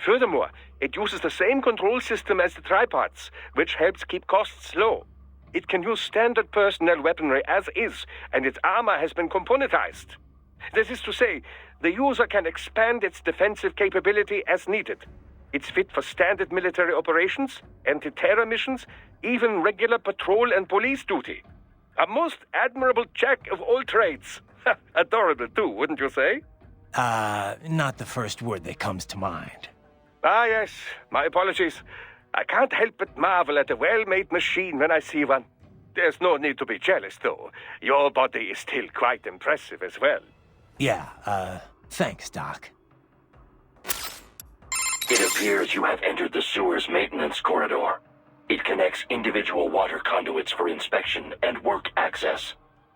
[SPEAKER 2] Furthermore, it uses the same control system as the tripods, which helps keep costs low. It can use standard personnel weaponry as is, and its armor has been componentized. This is to say, the user can expand its defensive capability as needed. It's fit for standard military operations, anti-terror missions, even regular patrol and police duty. A most admirable jack of all trades. Adorable too, wouldn't you say?
[SPEAKER 4] Not the first word that comes to mind.
[SPEAKER 2] Ah, yes. My apologies. I can't help but marvel at a well-made machine when I see one. There's no need to be jealous, though. Your body is still quite impressive as well.
[SPEAKER 4] Yeah, thanks, Doc.
[SPEAKER 6] It appears you have entered the sewer's maintenance corridor. It connects individual water conduits for inspection and work access.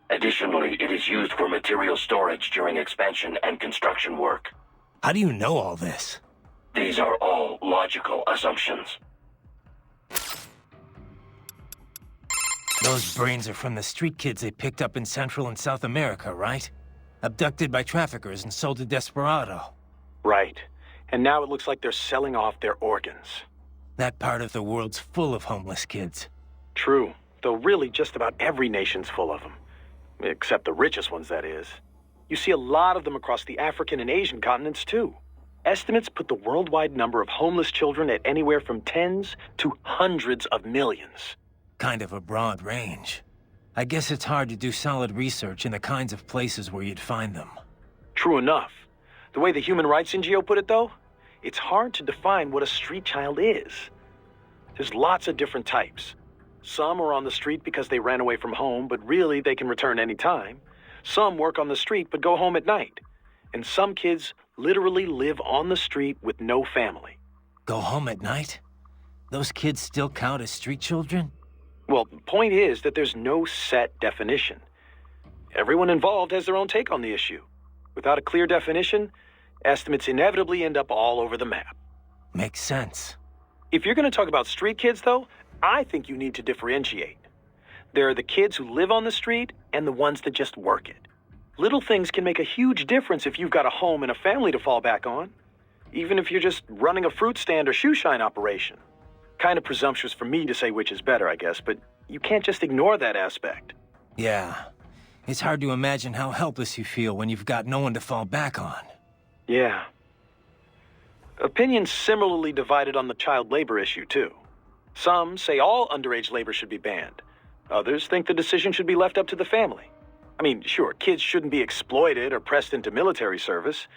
[SPEAKER 6] Additionally, it is used for material storage during expansion and construction work.
[SPEAKER 4] How do you know all this?
[SPEAKER 6] These are all logical assumptions.
[SPEAKER 4] Those brains are from the street kids they picked up in Central and South America, right? Abducted by traffickers and sold to Desperado.
[SPEAKER 5] Right. And now it looks like they're selling off their organs.
[SPEAKER 4] That part of the world's full of homeless kids.
[SPEAKER 5] True. Though really just about every nation's full of them. Except the richest ones, that is. You see a lot of them across the African and Asian continents, too. Estimates put the worldwide number of homeless children at anywhere from tens to hundreds of millions.
[SPEAKER 4] Kind of a broad range. I guess it's hard to do solid research in the kinds of places where you'd find them.
[SPEAKER 5] True enough. The way the Human Rights NGO put it, though, it's hard to define what a street child is. There's lots of different types. Some are on the street because they ran away from home, but really they can return any time. Some work on the street but go home at night. And some kids literally live on the street with no family.
[SPEAKER 4] Go home at night? Those kids still count as street children?
[SPEAKER 5] Well, the point is that there's no set definition. Everyone involved has their own take on the issue. Without a clear definition, estimates inevitably end up all over the map.
[SPEAKER 4] Makes sense.
[SPEAKER 5] If you're going to talk about street kids, though, I think you need to differentiate. There are the kids who live on the street and the ones that just work it. Little things can make a huge difference if you've got a home and a family to fall back on, even if you're just running a fruit stand or shoe shine operation. Kind of presumptuous for me to say which is better, I guess, but you can't just ignore that aspect.
[SPEAKER 4] Yeah. It's hard to imagine how helpless you feel when you've got no one to fall back on.
[SPEAKER 5] Yeah. Opinions similarly divided on the child labor issue, too. Some say all underage labor should be banned. Others think the decision should be left up to the family. I mean, sure, kids shouldn't be exploited or pressed into military service.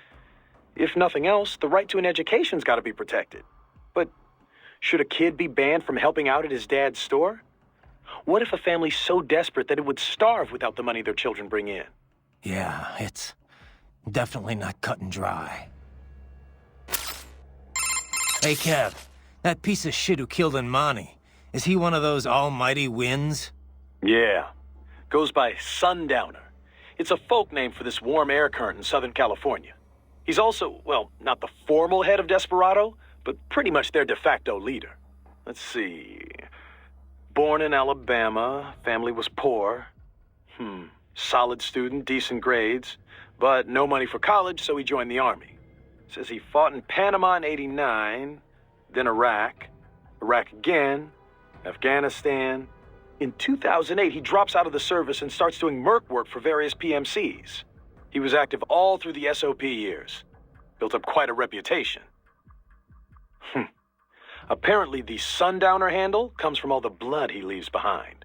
[SPEAKER 5] If nothing else, the right to an education's got to be protected. But should a kid be banned from helping out at his dad's store? What if a family's so desperate that it would starve without the money their children bring in?
[SPEAKER 4] Yeah, it's definitely not cut and dry. Hey, Kev, that piece of shit who killed Imani, is he one of those almighty winds?
[SPEAKER 5] Yeah. Goes by Sundowner. It's a folk name for this warm air current in Southern California. He's also, well, not the formal head of Desperado, but pretty much their de facto leader. Let's see. Born in Alabama, family was poor. Solid student, decent grades, but no money for college, so he joined the army. Says he fought in Panama in '89, then Iraq again, Afghanistan. In 2008, he drops out of the service and starts doing merc work for various PMCs. He was active all through the SOP years. Built up quite a reputation. Apparently, the Sundowner handle comes from all the blood he leaves behind.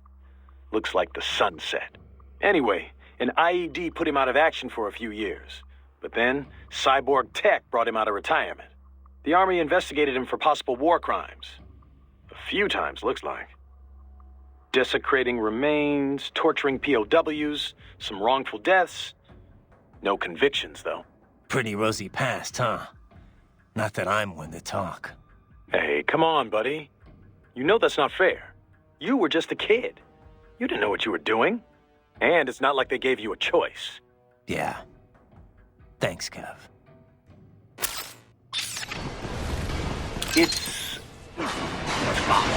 [SPEAKER 5] Looks like the sunset. Anyway, an IED put him out of action for a few years. But then, cyborg tech brought him out of retirement. The Army investigated him for possible war crimes. A few times, looks like. Desecrating remains, torturing POWs, some wrongful deaths. No convictions, though.
[SPEAKER 4] Pretty rosy past, huh? Not that I'm one to talk.
[SPEAKER 5] Hey, come on, buddy. You know that's not fair. You were just a kid. You didn't know what you were doing. And it's not like they gave you a choice.
[SPEAKER 4] Yeah. Thanks, Kev.
[SPEAKER 5] It's box.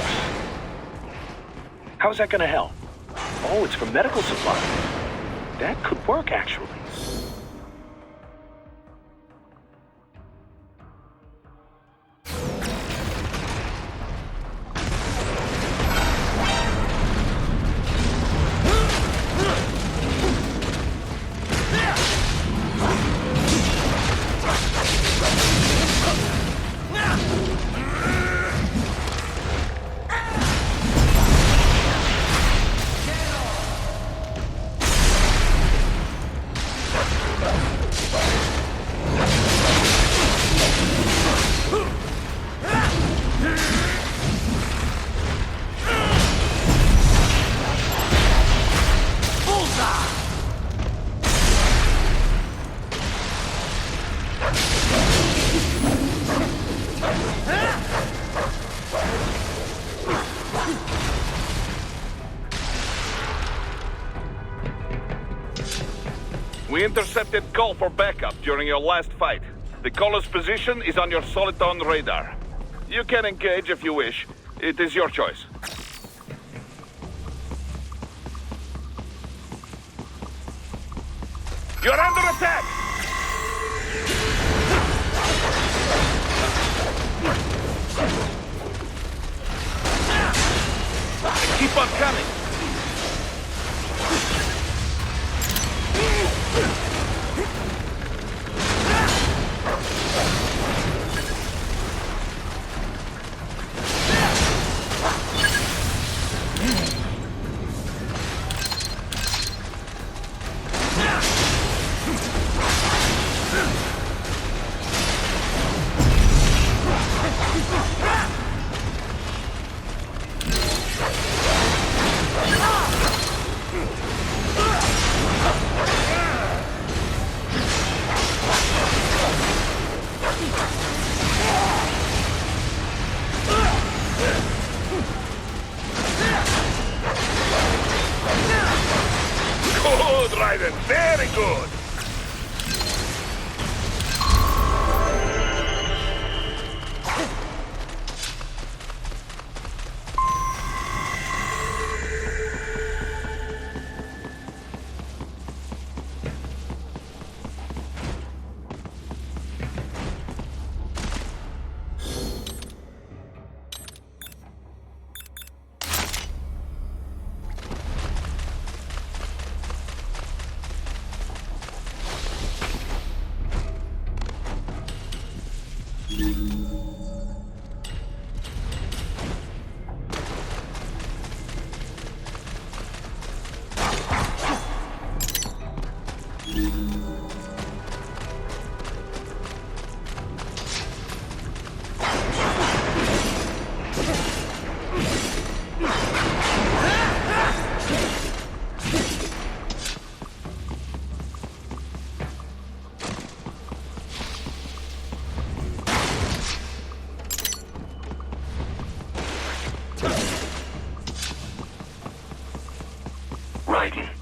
[SPEAKER 5] How's that gonna help? Oh, it's for medical supplies. That could work, actually.
[SPEAKER 8] We intercepted call for backup during your last fight. The caller's position is on your Soliton radar. You can engage if you wish. It is your choice. You're under attack! Keep on coming!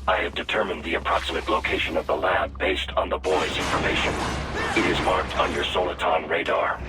[SPEAKER 6] I have determined the approximate location of the lab based on the boy's information. It is marked on your Soliton radar.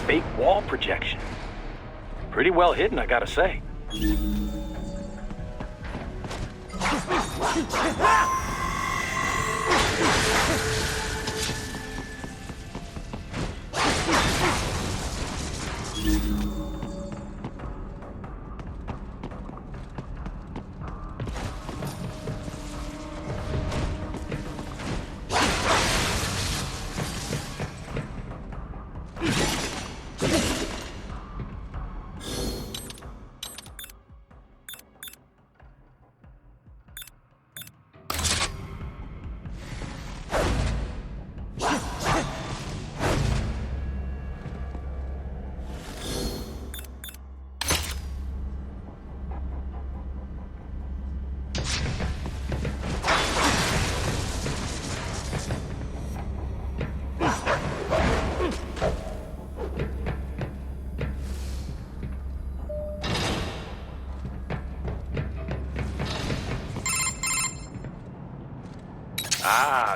[SPEAKER 5] Fake wall projection. Pretty well hidden, I gotta say.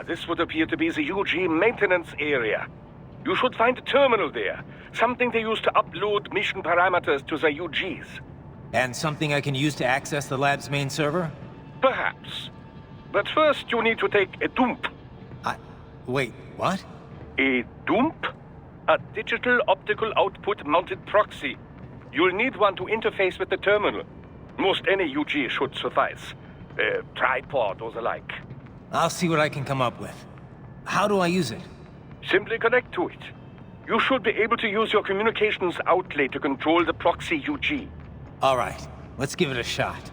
[SPEAKER 2] This would appear to be the UG maintenance area. You should find a terminal there. Something they use to upload mission parameters to the UGs.
[SPEAKER 4] And something I can use to access the lab's main server?
[SPEAKER 2] Perhaps. But first you need to take a dump.
[SPEAKER 4] Wait, what?
[SPEAKER 2] A dump? A digital optical output mounted proxy. You'll need one to interface with the terminal. Most any UG should suffice. A tripod or the like.
[SPEAKER 4] I'll see what I can come up with. How do I use it?
[SPEAKER 2] Simply connect to it. You should be able to use your communications outlet to control the proxy UG.
[SPEAKER 4] All right, let's give it a shot.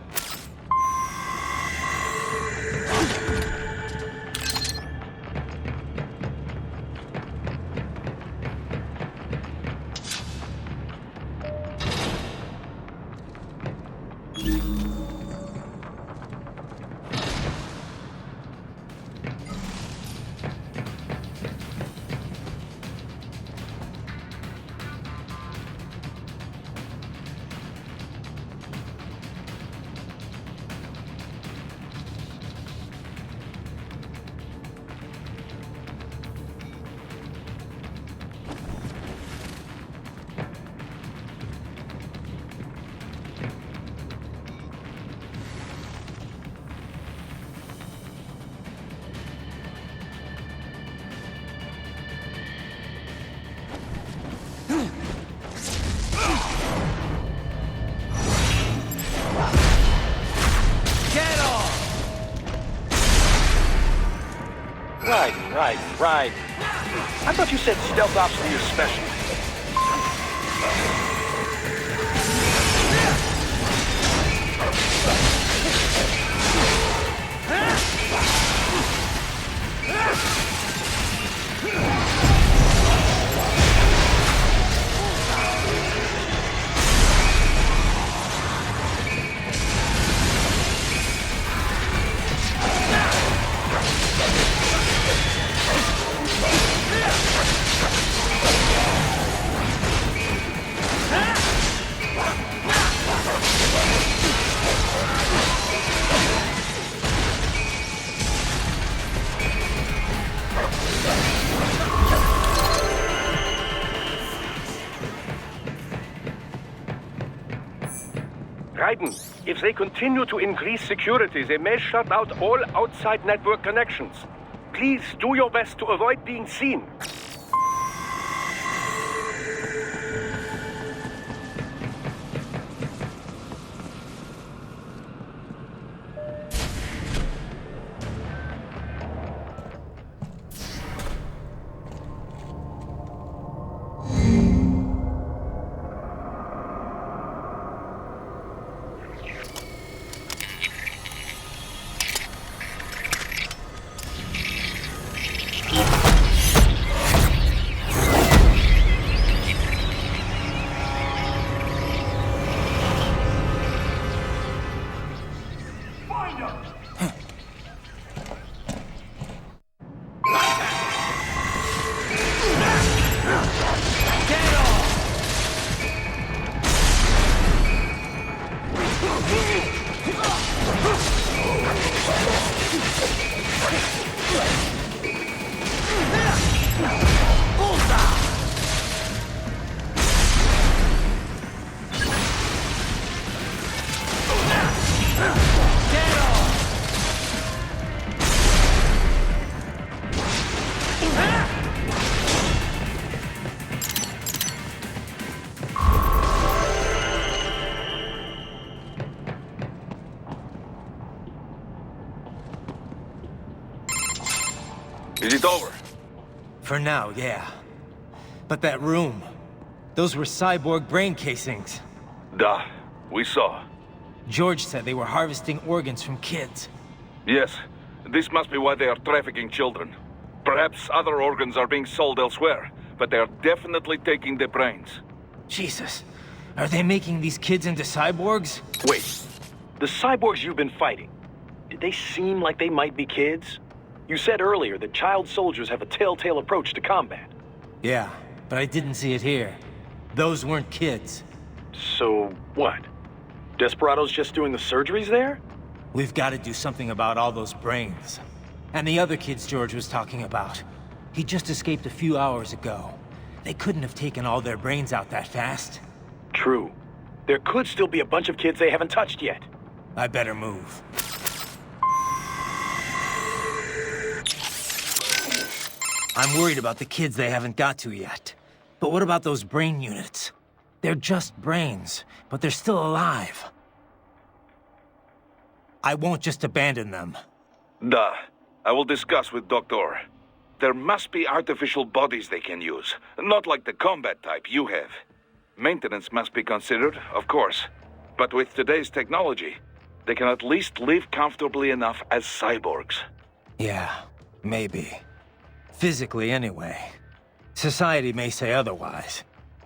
[SPEAKER 5] Right. I thought you said stealth ops were your specialty.
[SPEAKER 2] Raiden, if they continue to increase security, they may shut out all outside network connections. Please do your best to avoid being seen.
[SPEAKER 8] Is it over?
[SPEAKER 4] For now, yeah. But that room, those were cyborg brain casings.
[SPEAKER 8] Duh. We saw.
[SPEAKER 4] George said they were harvesting organs from kids.
[SPEAKER 8] Yes. This must be why they are trafficking children. Perhaps other organs are being sold elsewhere, but they are definitely taking the brains.
[SPEAKER 4] Jesus. Are they making these kids into cyborgs?
[SPEAKER 5] Wait, the cyborgs you've been fighting, did they seem like they might be kids? You said earlier that child soldiers have a telltale approach to combat.
[SPEAKER 4] Yeah, but I didn't see it here. Those weren't kids.
[SPEAKER 5] So, what? Desperado's just doing the surgeries there?
[SPEAKER 4] We've got to do something about all those brains. And the other kids George was talking about. He just escaped a few hours ago. They couldn't have taken all their brains out that fast.
[SPEAKER 5] True. There could still be a bunch of kids they haven't touched yet.
[SPEAKER 4] I better move. I'm worried about the kids they haven't got to yet. But what about those brain units? They're just brains, but they're still alive. I won't just abandon them.
[SPEAKER 8] Duh. I will discuss with Doctor. There must be artificial bodies they can use, not like the combat type you have. Maintenance must be considered, of course. But with today's technology, they can at least live comfortably enough as cyborgs.
[SPEAKER 4] Yeah, maybe. Physically, anyway. Society may say otherwise.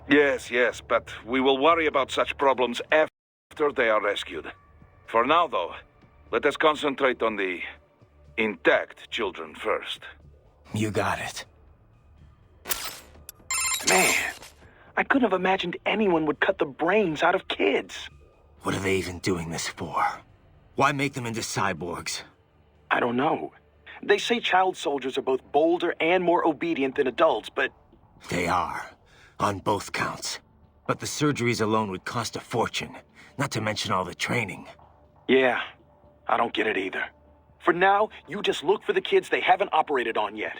[SPEAKER 8] Yes, but we will worry about such problems after they are rescued. For now, though, let us concentrate on the intact children first.
[SPEAKER 4] You got it.
[SPEAKER 5] Man, I couldn't have imagined anyone would cut the brains out of kids.
[SPEAKER 4] What are they even doing this for? Why make them into cyborgs?
[SPEAKER 5] I don't know. They say child soldiers are both bolder and more obedient than adults, but...
[SPEAKER 4] They are, on both counts. But the surgeries alone would cost a fortune, not to mention all the training.
[SPEAKER 5] Yeah, I don't get it either. For now, you just look for the kids they haven't operated on yet.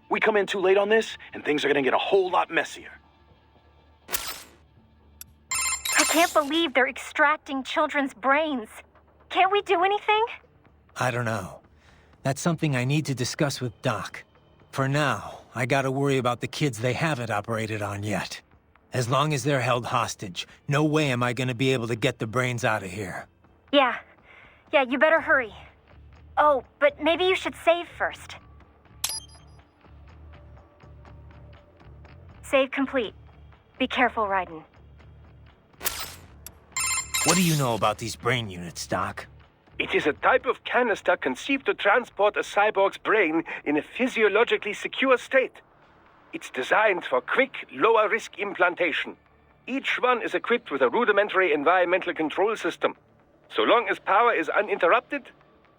[SPEAKER 5] We come in too late on this, and things are gonna get a whole lot messier.
[SPEAKER 3] I can't believe they're extracting children's brains. Can't we do anything?
[SPEAKER 4] I don't know. That's something I need to discuss with Doc. For now, I gotta worry about the kids they haven't operated on yet. As long as they're held hostage, no way am I gonna be able to get the brains out of here.
[SPEAKER 3] Yeah, you better hurry. Oh, but maybe you should save first. Save complete. Be careful, Raiden.
[SPEAKER 4] What do you know about these brain units, Doc?
[SPEAKER 2] It is a type of canister conceived to transport a cyborg's brain in a physiologically secure state. It's designed for quick, lower-risk implantation. Each one is equipped with a rudimentary environmental control system. So long as power is uninterrupted,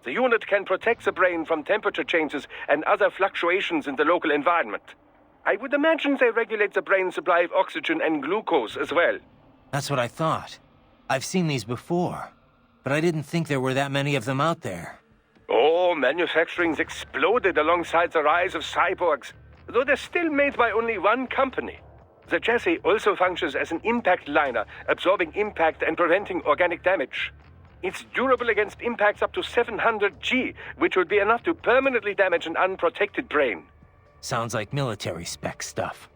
[SPEAKER 2] the unit can protect the brain from temperature changes and other fluctuations in the local environment. I would imagine they regulate the brain supply of oxygen and glucose as well.
[SPEAKER 4] That's what I thought. I've seen these before, but I didn't think there were that many of them out there.
[SPEAKER 2] Oh, manufacturing's exploded alongside the rise of cyborgs, though they're still made by only one company. The chassis also functions as an impact liner, absorbing impact and preventing organic damage. It's durable against impacts up to 700 G, which would be enough to permanently damage an unprotected brain.
[SPEAKER 4] Sounds like military spec stuff.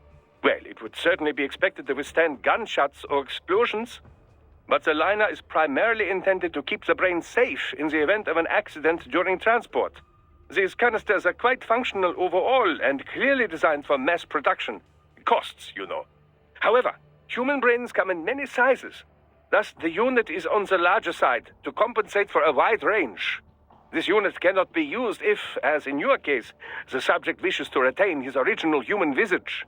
[SPEAKER 2] Well, it would certainly be expected to withstand gunshots or explosions. But the liner is primarily intended to keep the brain safe in the event of an accident during transport. These canisters are quite functional overall and clearly designed for mass production. Costs, you know. However, human brains come in many sizes. Thus, the unit is on the larger side to compensate for a wide range. This unit cannot be used if, as in your case, the subject wishes to retain his original human visage.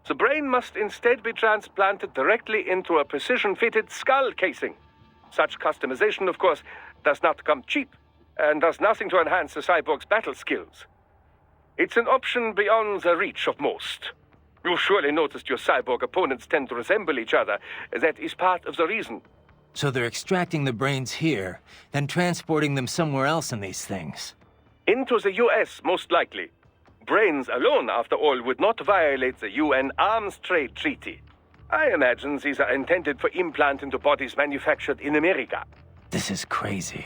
[SPEAKER 2] The brain must instead be transplanted directly into a precision-fitted skull casing. Such customization, of course, does not come cheap, and does nothing to enhance the cyborg's battle skills. It's an option beyond the reach of most. You surely noticed your cyborg opponents tend to resemble each other. That is part of the reason.
[SPEAKER 4] So they're extracting the brains here, then transporting them somewhere else in these things.
[SPEAKER 2] Into the US, most likely. Brains alone, after all, would not violate the UN Arms Trade Treaty. I imagine these are intended for implant into bodies manufactured in America.
[SPEAKER 4] This is crazy.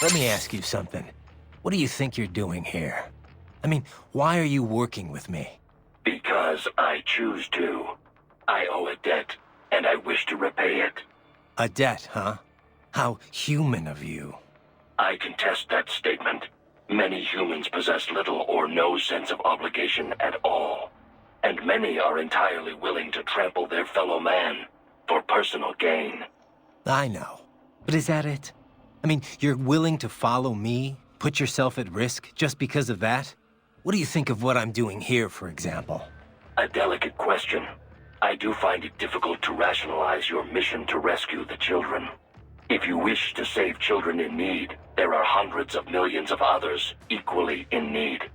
[SPEAKER 4] Let me ask you something. What do you think you're doing here? I mean, why are you working with me?
[SPEAKER 6] Because I choose to. I owe a debt, and I wish to repay it.
[SPEAKER 4] A debt, huh? How human of you.
[SPEAKER 6] I contest that statement. Many humans possess little or no sense of obligation at all. And many are entirely willing to trample their fellow man for personal gain.
[SPEAKER 4] I know. But is that it? I mean, you're willing to follow me, put yourself at risk, just because of that? What do you think of what I'm doing here, for example?
[SPEAKER 6] A delicate question. I do find it difficult to rationalize your mission to rescue the children. If you wish to save children in need, there are hundreds of millions of others equally in need.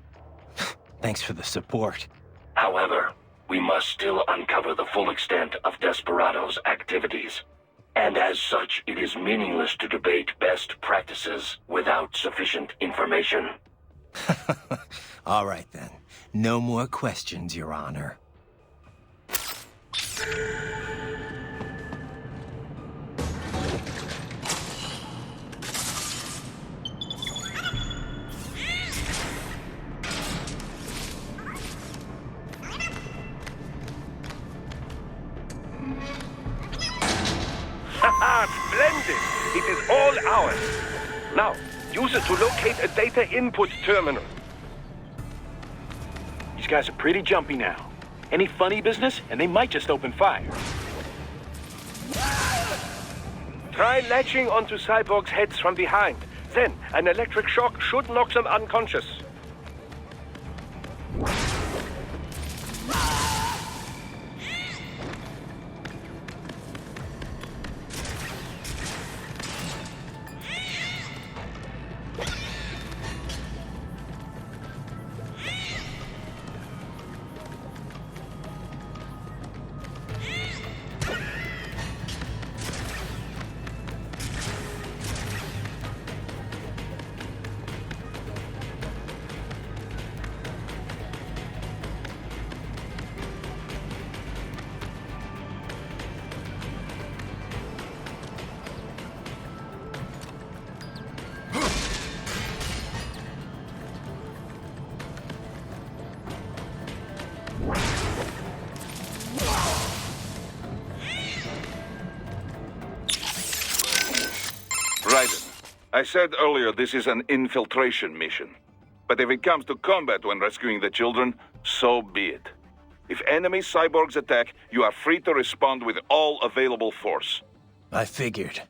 [SPEAKER 4] Thanks for the support.
[SPEAKER 6] However, we must still uncover the full extent of Desperado's activities. And as such, it is meaningless to debate best practices without sufficient information.
[SPEAKER 4] All right, then. No more questions, Your Honor.
[SPEAKER 2] Splendid! It is all ours. Now, use it to locate a data input terminal.
[SPEAKER 5] These guys are pretty jumpy now. Any funny business, and they might just open fire.
[SPEAKER 2] Try latching onto cyborgs' heads from behind. Then, an electric shock should knock them unconscious.
[SPEAKER 8] Raiden, I said earlier this is an infiltration mission. But if it comes to combat when rescuing the children, so be it. If enemy cyborgs attack, you are free to respond with all available force.
[SPEAKER 4] I figured.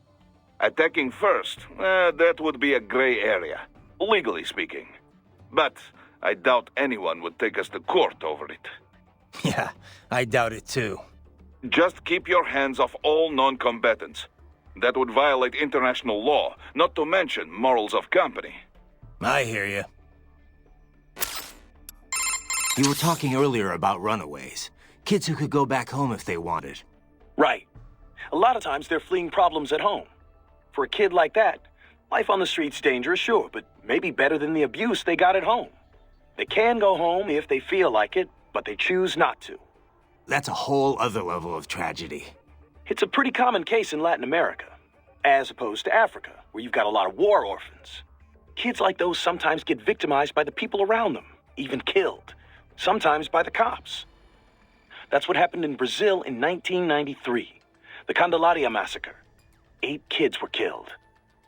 [SPEAKER 8] Attacking first, that would be a gray area, legally speaking. But I doubt anyone would take us to court over it.
[SPEAKER 4] Yeah, I doubt it too.
[SPEAKER 8] Just keep your hands off all non-combatants. That would violate international law, not to mention morals of company.
[SPEAKER 4] I hear you. You were talking earlier about runaways. Kids who could go back home if they wanted.
[SPEAKER 5] Right. A lot of times they're fleeing problems at home. For a kid like that, life on the street's dangerous, sure, but maybe better than the abuse they got at home. They can go home if they feel like it, but they choose not to.
[SPEAKER 4] That's a whole other level of tragedy.
[SPEAKER 5] It's a pretty common case in Latin America, as opposed to Africa, where you've got a lot of war orphans. Kids like those sometimes get victimized by the people around them, even killed, sometimes by the cops. That's what happened in Brazil in 1993, the Candelaria massacre. 8 kids were killed.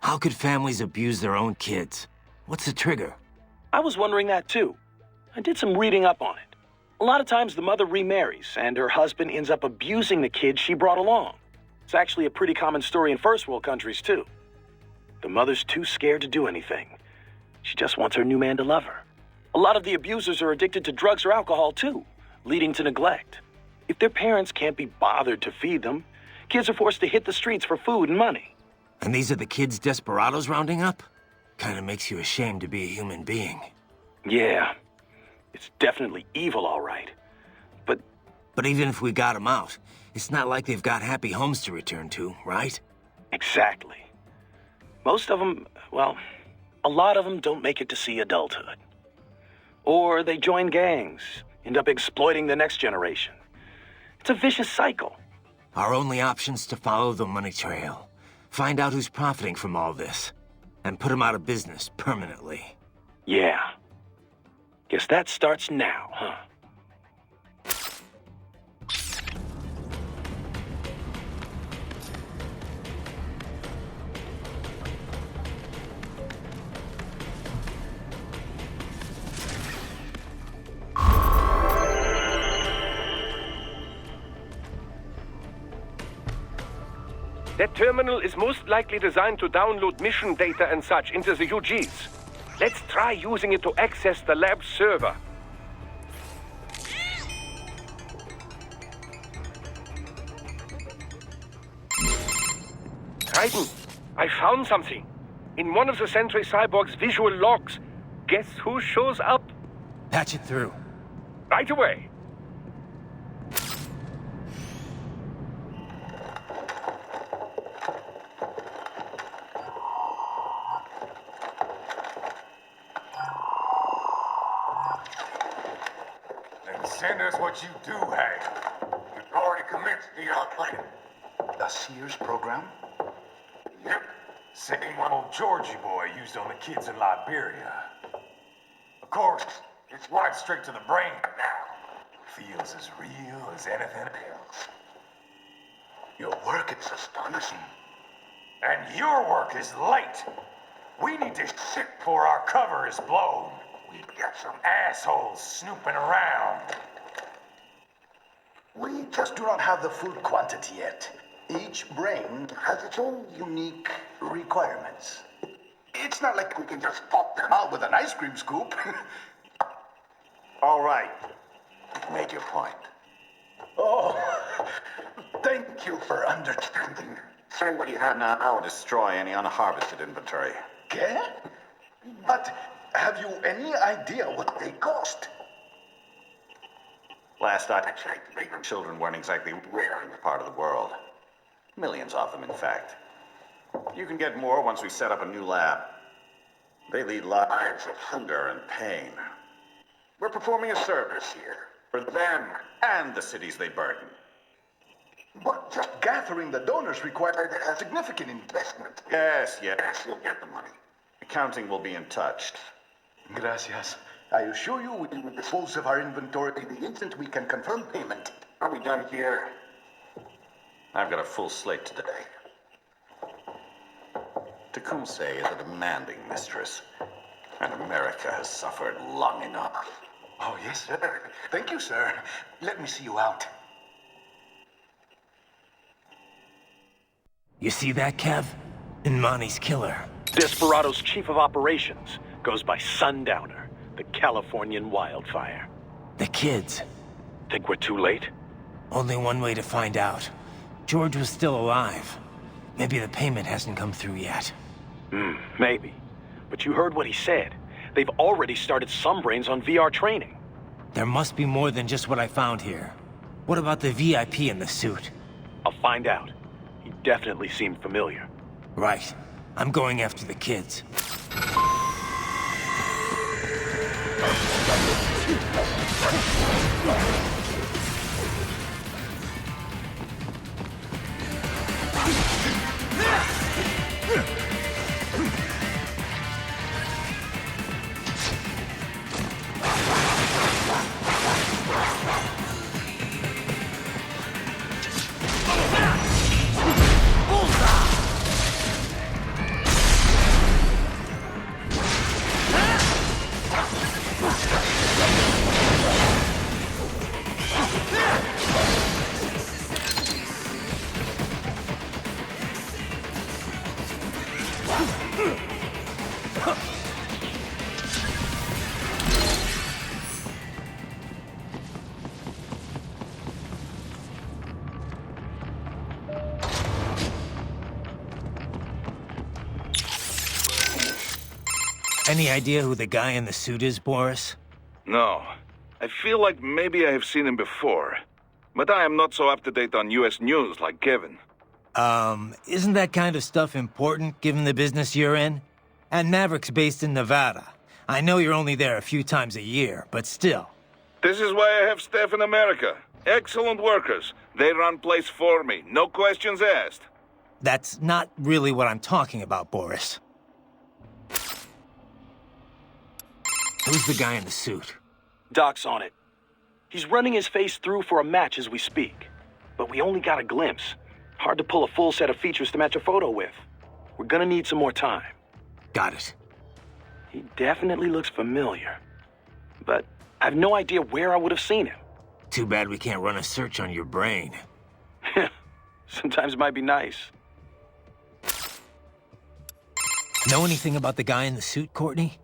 [SPEAKER 4] How could families abuse their own kids? What's the trigger?
[SPEAKER 5] I was wondering that too. I did some reading up on it. A lot of times the mother remarries, and her husband ends up abusing the kids she brought along. It's actually a pretty common story in first world countries too. The mother's too scared to do anything. She just wants her new man to love her. A lot of the abusers are addicted to drugs or alcohol too, leading to neglect. If their parents can't be bothered to feed them, kids are forced to hit the streets for food and money.
[SPEAKER 4] And these are the kids desperados rounding up? Kinda makes you ashamed to be a human being.
[SPEAKER 5] Yeah, it's definitely evil, all right.
[SPEAKER 4] But even if we got them out, it's not like they've got happy homes to return to, right?
[SPEAKER 5] Exactly. Most of them, well, a lot of them don't make it to see adulthood. Or they join gangs, end up exploiting the next generation. It's a vicious cycle.
[SPEAKER 4] Our only option's to follow the money trail. Find out who's profiting from all this. And put them out of business permanently.
[SPEAKER 5] Yeah. Guess that starts now, huh?
[SPEAKER 2] That terminal is most likely designed to download mission data and such into the UGs. Let's try using it to access the lab's server. Raiden, I found something. In one of the Sentry Cyborg's visual logs. Guess who shows up?
[SPEAKER 4] Patch it through.
[SPEAKER 2] Right away.
[SPEAKER 9] Send us what you do have. You've already commenced the plan.
[SPEAKER 10] The Sears program?
[SPEAKER 9] Yep. Same one old Georgie boy used on the kids in Liberia. Of course, it's right straight to the brain now. Feels as real as anything else.
[SPEAKER 10] Your work is astonishing.
[SPEAKER 9] And your work is late. We need to ship before our cover is blown. We've got some assholes snooping around.
[SPEAKER 10] We just do not have the full quantity yet. Each brain has its own unique requirements. It's not like we can just pop them out with an ice cream scoop. All right. Make your point. Oh, thank you for understanding.
[SPEAKER 11] Say what you have now. I'll destroy any unharvested inventory.
[SPEAKER 10] Okay? But have you any idea what they cost?
[SPEAKER 11] Last I checked, children weren't exactly rare in the part of the world. Millions of them, in fact. You can get more once we set up a new lab. They lead lives of hunger and pain. We're performing a service here. For them and the cities they burden.
[SPEAKER 10] But just gathering the donors required a significant investment.
[SPEAKER 11] Yes, you'll get the money. Accounting will be in touch.
[SPEAKER 10] Gracias. I assure you we will dispose of our inventory the instant we can confirm payment.
[SPEAKER 11] Are we done here? I've got a full slate today. Tecumseh is a demanding mistress, and America has suffered long enough.
[SPEAKER 10] Oh, yes, sir. Thank you, sir. Let me see you out.
[SPEAKER 4] You see that, Kev? Imani's killer.
[SPEAKER 5] Desperado's chief of operations goes by Sundowner, the Californian wildfire.
[SPEAKER 4] The kids.
[SPEAKER 5] Think we're too late?
[SPEAKER 4] Only one way to find out. George was still alive. Maybe the payment hasn't come through yet.
[SPEAKER 5] Maybe. But you heard what he said. They've already started some brains on VR training.
[SPEAKER 4] There must be more than just what I found here. What about the VIP in the suit?
[SPEAKER 5] I'll find out. He definitely seemed familiar.
[SPEAKER 4] Right. I'm going after the kids. Any idea who the guy in the suit is, Boris?
[SPEAKER 8] No. I feel like maybe I have seen him before. But I am not so up-to-date on US news like Kevin.
[SPEAKER 4] Isn't that kind of stuff important, given the business you're in? And Maverick's based in Nevada. I know you're only there a few times a year, but still.
[SPEAKER 8] This is why I have staff in America. Excellent workers. They run place for me. No questions asked.
[SPEAKER 4] That's not really what I'm talking about, Boris. Who's the guy in the suit?
[SPEAKER 5] Doc's on it. He's running his face through for a match as we speak. But we only got a glimpse. Hard to pull a full set of features to match a photo with. We're gonna need some more time.
[SPEAKER 4] Got it.
[SPEAKER 5] He definitely looks familiar. But I have no idea where I would have seen him.
[SPEAKER 4] Too bad we can't run a search on your brain.
[SPEAKER 5] Sometimes it might be nice.
[SPEAKER 4] Know anything about the guy in the suit, Courtney?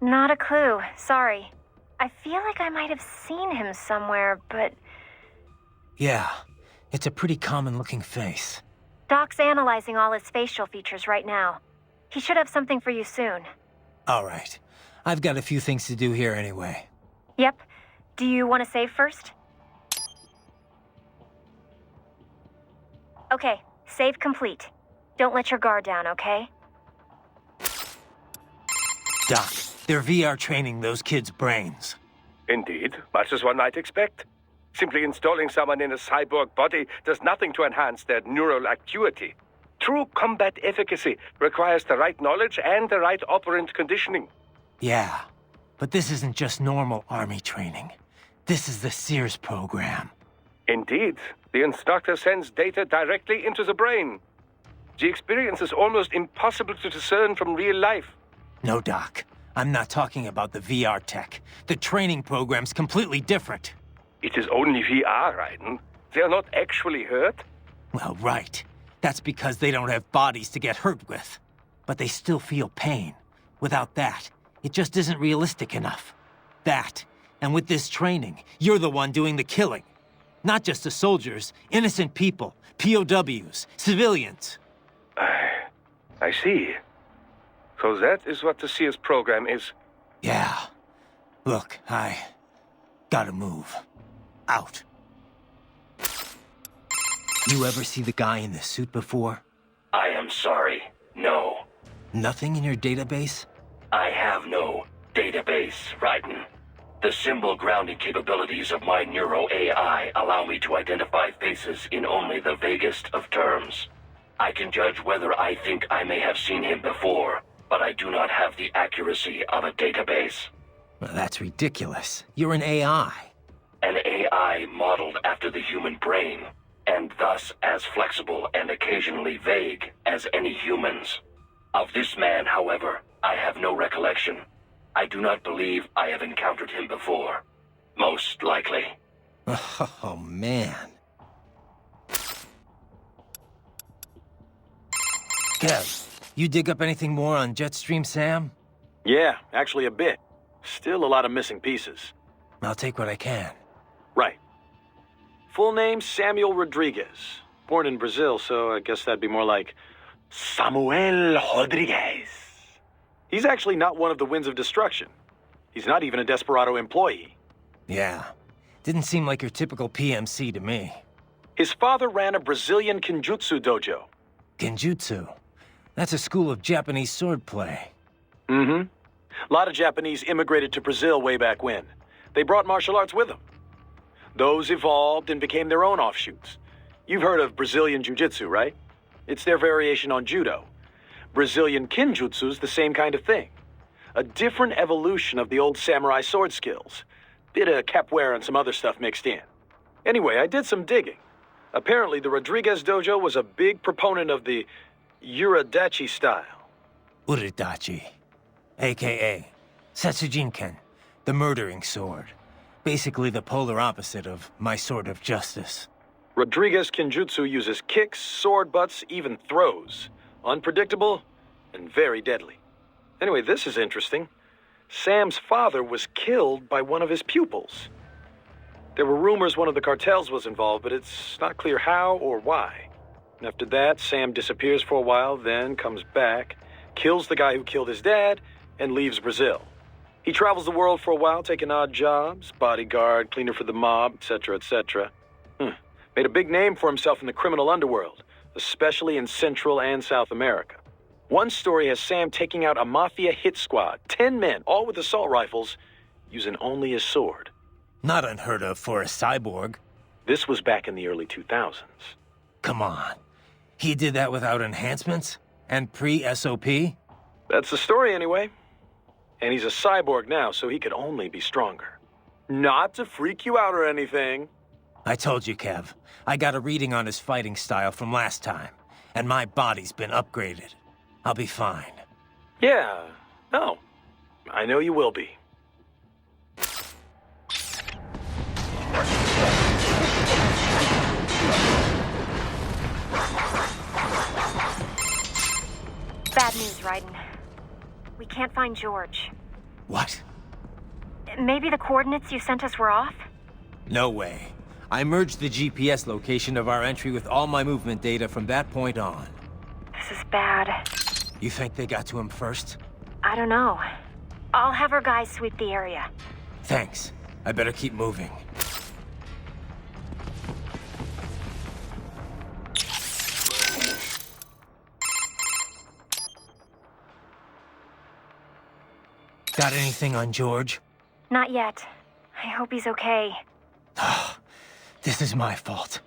[SPEAKER 3] Not a clue. Sorry. I feel like I might have seen him somewhere, but...
[SPEAKER 4] Yeah, it's a pretty common-looking face.
[SPEAKER 3] Doc's analyzing all his facial features right now. He should have something for you soon.
[SPEAKER 4] All right. I've got a few things to do here anyway.
[SPEAKER 3] Yep. Do you want to save first? Okay, save complete. Don't let your guard down, okay?
[SPEAKER 4] Doc, they're VR training those kids' brains.
[SPEAKER 2] Indeed, much as one might expect. Simply installing someone in a cyborg body does nothing to enhance their neural acuity. True combat efficacy requires the right knowledge and the right operant conditioning.
[SPEAKER 4] Yeah, but this isn't just normal army training. This is the Sears program.
[SPEAKER 2] Indeed, the instructor sends data directly into the brain. The experience is almost impossible to discern from real life.
[SPEAKER 4] No, Doc. I'm not talking about the VR tech. The training program's completely different.
[SPEAKER 2] It is only VR, Raiden. They are not actually hurt.
[SPEAKER 4] Well, right. That's because they don't have bodies to get hurt with. But they still feel pain. Without that, it just isn't realistic enough. That, and with this training, you're the one doing the killing. Not just the soldiers, innocent people, POWs, civilians.
[SPEAKER 2] I see. So that is what the SEALs program is.
[SPEAKER 4] Yeah. Look, I gotta move. Out. You ever see the guy in the suit before?
[SPEAKER 6] I am sorry. No.
[SPEAKER 4] Nothing in your database?
[SPEAKER 6] I have no database, Raiden. The symbol grounding capabilities of my Neuro AI allow me to identify faces in only the vaguest of terms. I can judge whether I think I may have seen him before, but I do not have the accuracy of a database.
[SPEAKER 4] Well, that's ridiculous. You're an AI.
[SPEAKER 6] An AI modeled after the human brain, and thus as flexible and occasionally vague as any humans. Of this man, however, I have no recollection. I do not believe I have encountered him before. Most likely.
[SPEAKER 4] Oh, man. Kev, you dig up anything more on Jetstream Sam?
[SPEAKER 5] Yeah, actually a bit. Still a lot of missing pieces.
[SPEAKER 4] I'll take what I can.
[SPEAKER 5] Right. Full name, Samuel Rodriguez. Born in Brazil, so I guess that'd be more like Samuel Rodriguez. He's actually not one of the Winds of Destruction. He's not even a Desperado employee.
[SPEAKER 4] Yeah. Didn't seem like your typical PMC to me.
[SPEAKER 5] His father ran a Brazilian Kenjutsu dojo.
[SPEAKER 4] Genjutsu? That's a school of Japanese swordplay.
[SPEAKER 5] Mm-hmm. A lot of Japanese immigrated to Brazil way back when. They brought martial arts with them. Those evolved and became their own offshoots. You've heard of Brazilian Jiu-Jitsu, right? It's their variation on Judo. Brazilian Kenjutsu's the same kind of thing. A different evolution of the old samurai sword skills. Bit of capoeira and some other stuff mixed in. Anyway, I did some digging. Apparently, the Rodriguez dojo was a big proponent of the Uridachi style.
[SPEAKER 4] Uridachi. A.K.A. Setsujinken, the murdering sword. Basically the polar opposite of my sword of justice.
[SPEAKER 5] Rodriguez Kenjutsu uses kicks, sword butts, even throws. Unpredictable and very deadly. Anyway, this is interesting. Sam's father was killed by one of his pupils. There were rumors one of the cartels was involved, but it's not clear how or why. And after that, Sam disappears for a while, then comes back, kills the guy who killed his dad, and leaves Brazil. He travels the world for a while, taking odd jobs, bodyguard, cleaner for the mob, etc., etc. Made a big name for himself in the criminal underworld, especially in Central and South America. One story has Sam taking out a mafia hit squad, 10 men, all with assault rifles, using only his sword.
[SPEAKER 4] Not unheard of for a cyborg.
[SPEAKER 5] This was back in the early 2000s.
[SPEAKER 4] Come on. He did that without enhancements? And pre-SOP?
[SPEAKER 5] That's the story anyway. And he's a cyborg now, so he could only be stronger. Not to freak you out or anything.
[SPEAKER 4] I told you, Kev. I got a reading on his fighting style from last time, and my body's been upgraded. I'll be fine.
[SPEAKER 5] Yeah, no. I know you will be.
[SPEAKER 3] Bad news, Raiden. We can't find George.
[SPEAKER 4] What?
[SPEAKER 3] Maybe the coordinates you sent us were off?
[SPEAKER 4] No way. I merged the GPS location of our entry with all my movement data from that point on.
[SPEAKER 3] This is bad.
[SPEAKER 4] You think they got to him first?
[SPEAKER 3] I don't know. I'll have our guys sweep the area.
[SPEAKER 4] Thanks. I better keep moving. Got anything on George?
[SPEAKER 3] Not yet. I hope he's okay.
[SPEAKER 4] This is my fault.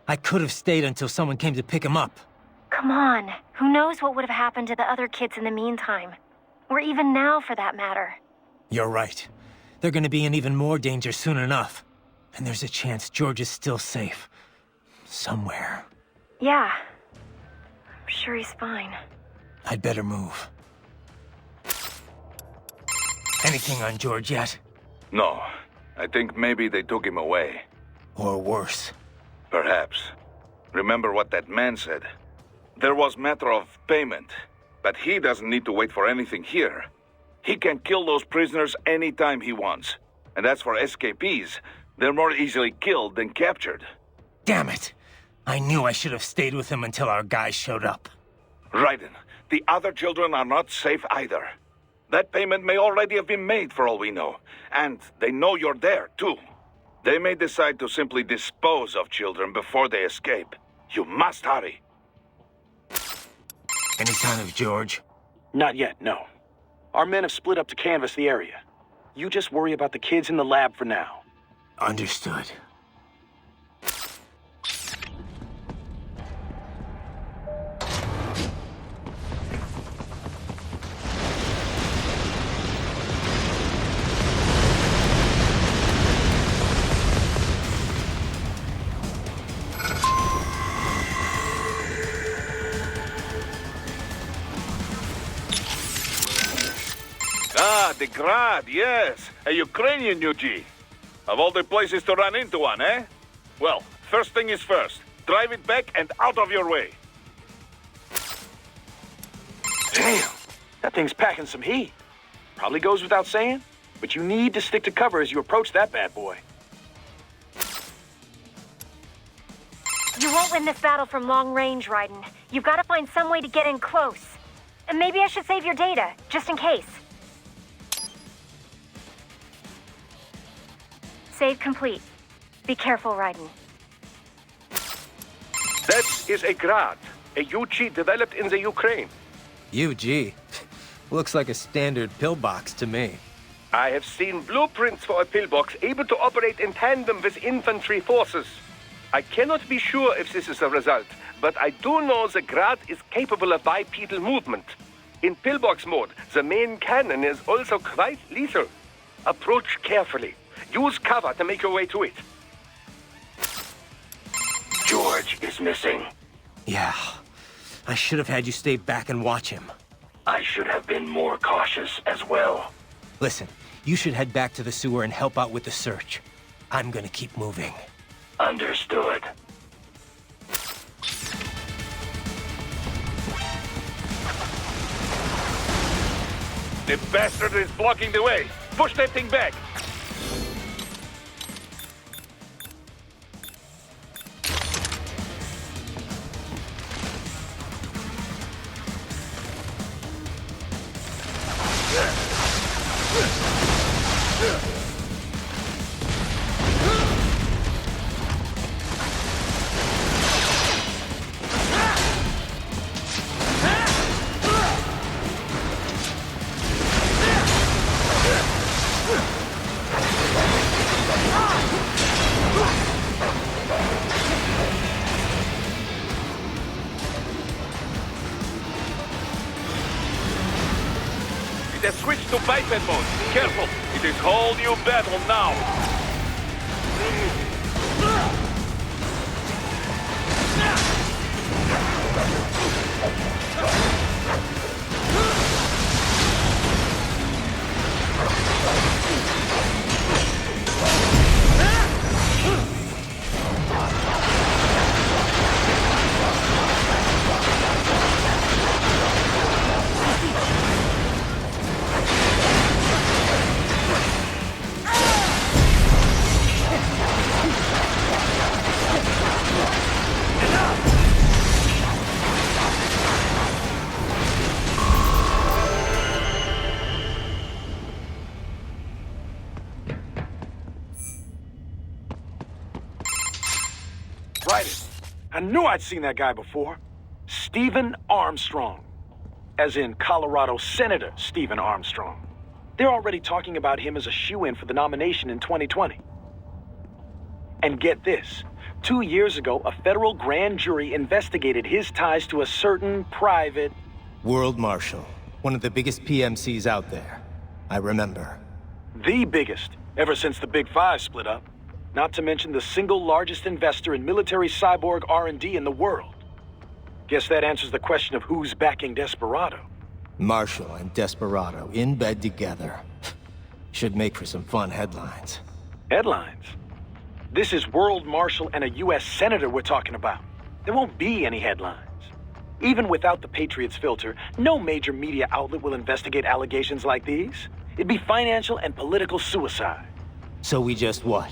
[SPEAKER 4] I could have stayed until someone came to pick him up.
[SPEAKER 3] Come on. Who knows what would have happened to the other kids in the meantime? Or even now, for that matter.
[SPEAKER 4] You're right. They're gonna be in even more danger soon enough. And there's a chance George is still safe. Somewhere.
[SPEAKER 3] Yeah. I'm sure he's fine.
[SPEAKER 4] I'd better move. Anything on George yet?
[SPEAKER 8] No. I think maybe they took him away.
[SPEAKER 4] Or worse.
[SPEAKER 8] Perhaps. Remember what that man said. There was matter of payment, but he doesn't need to wait for anything here. He can kill those prisoners anytime he wants. And as for escapees, they're more easily killed than captured.
[SPEAKER 4] Damn it! I knew I should have stayed with him until our guys showed up.
[SPEAKER 8] Raiden, the other children are not safe either. That payment may already have been made for all we know, and they know you're there, too. They may decide to simply dispose of children before they escape. You must hurry.
[SPEAKER 4] Any sign of George?
[SPEAKER 5] Not yet, no. Our men have split up to canvass the area. You just worry about the kids in the lab for now.
[SPEAKER 4] Understood.
[SPEAKER 8] Ah, the Grad, yes. A Ukrainian UG. Of all the places to run into one, eh? Well, first thing is first. Drive it back and out of your way.
[SPEAKER 5] Damn, that thing's packing some heat. Probably goes without saying, but you need to stick to cover as you approach that bad boy.
[SPEAKER 3] You won't win this battle from long range, Raiden. You've got to find some way to get in close. And maybe I should save your data, just in case. Save complete. Be careful, Raiden.
[SPEAKER 2] That is a Grad, a UG developed in the Ukraine.
[SPEAKER 4] UG? Looks like a standard pillbox to me.
[SPEAKER 2] I have seen blueprints for a pillbox able to operate in tandem with infantry forces. I cannot be sure if this is the result, but I do know the Grad is capable of bipedal movement. In pillbox mode, the main cannon is also quite lethal. Approach carefully. Use cover to make your way to it.
[SPEAKER 6] George is missing.
[SPEAKER 4] Yeah. I should have had you stay back and watch him.
[SPEAKER 6] I should have been more cautious as well.
[SPEAKER 4] Listen, you should head back to the sewer and help out with the search. I'm gonna keep moving.
[SPEAKER 6] Understood.
[SPEAKER 8] The bastard is blocking the way. Push that thing back. It has switched to biped mode. Careful, it is whole new battle now.
[SPEAKER 5] Right. I knew I'd seen that guy before. Stephen Armstrong. As in Colorado Senator Stephen Armstrong. They're already talking about him as a shoo-in for the nomination in 2020. And get this. 2 years ago, a federal grand jury investigated his ties to a certain private...
[SPEAKER 4] World Marshal. One of the biggest PMCs out there. I remember.
[SPEAKER 5] The biggest, ever since the Big Five split up. Not to mention the single largest investor in military cyborg R&D in the world. Guess that answers the question of who's backing Desperado.
[SPEAKER 4] Marshall and Desperado in bed together. Should make for some fun headlines.
[SPEAKER 5] Headlines? This is World Marshal and a U.S. Senator we're talking about. there won't be any headlines. Even without the Patriots filter, no major media outlet will investigate allegations like these. It'd be financial and political suicide.
[SPEAKER 4] So we just what?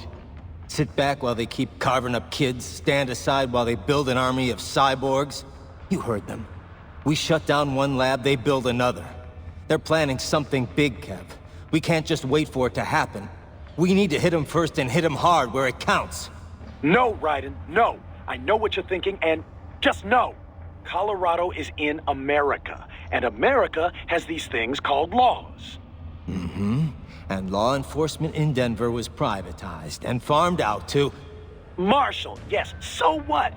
[SPEAKER 4] Sit back while they keep carving up kids, stand aside while they build an army of cyborgs? You heard them. We shut down one lab, they build another. They're planning something big, Kev. We can't just wait for it to happen. We need to hit them first and hit them hard where it counts.
[SPEAKER 5] No, Raiden, no. I know what you're thinking, and just no. Colorado is in America, and America has these things called laws.
[SPEAKER 4] Mm-hmm. And law enforcement in Denver was privatized and farmed out to...
[SPEAKER 5] Marshall, yes, so what?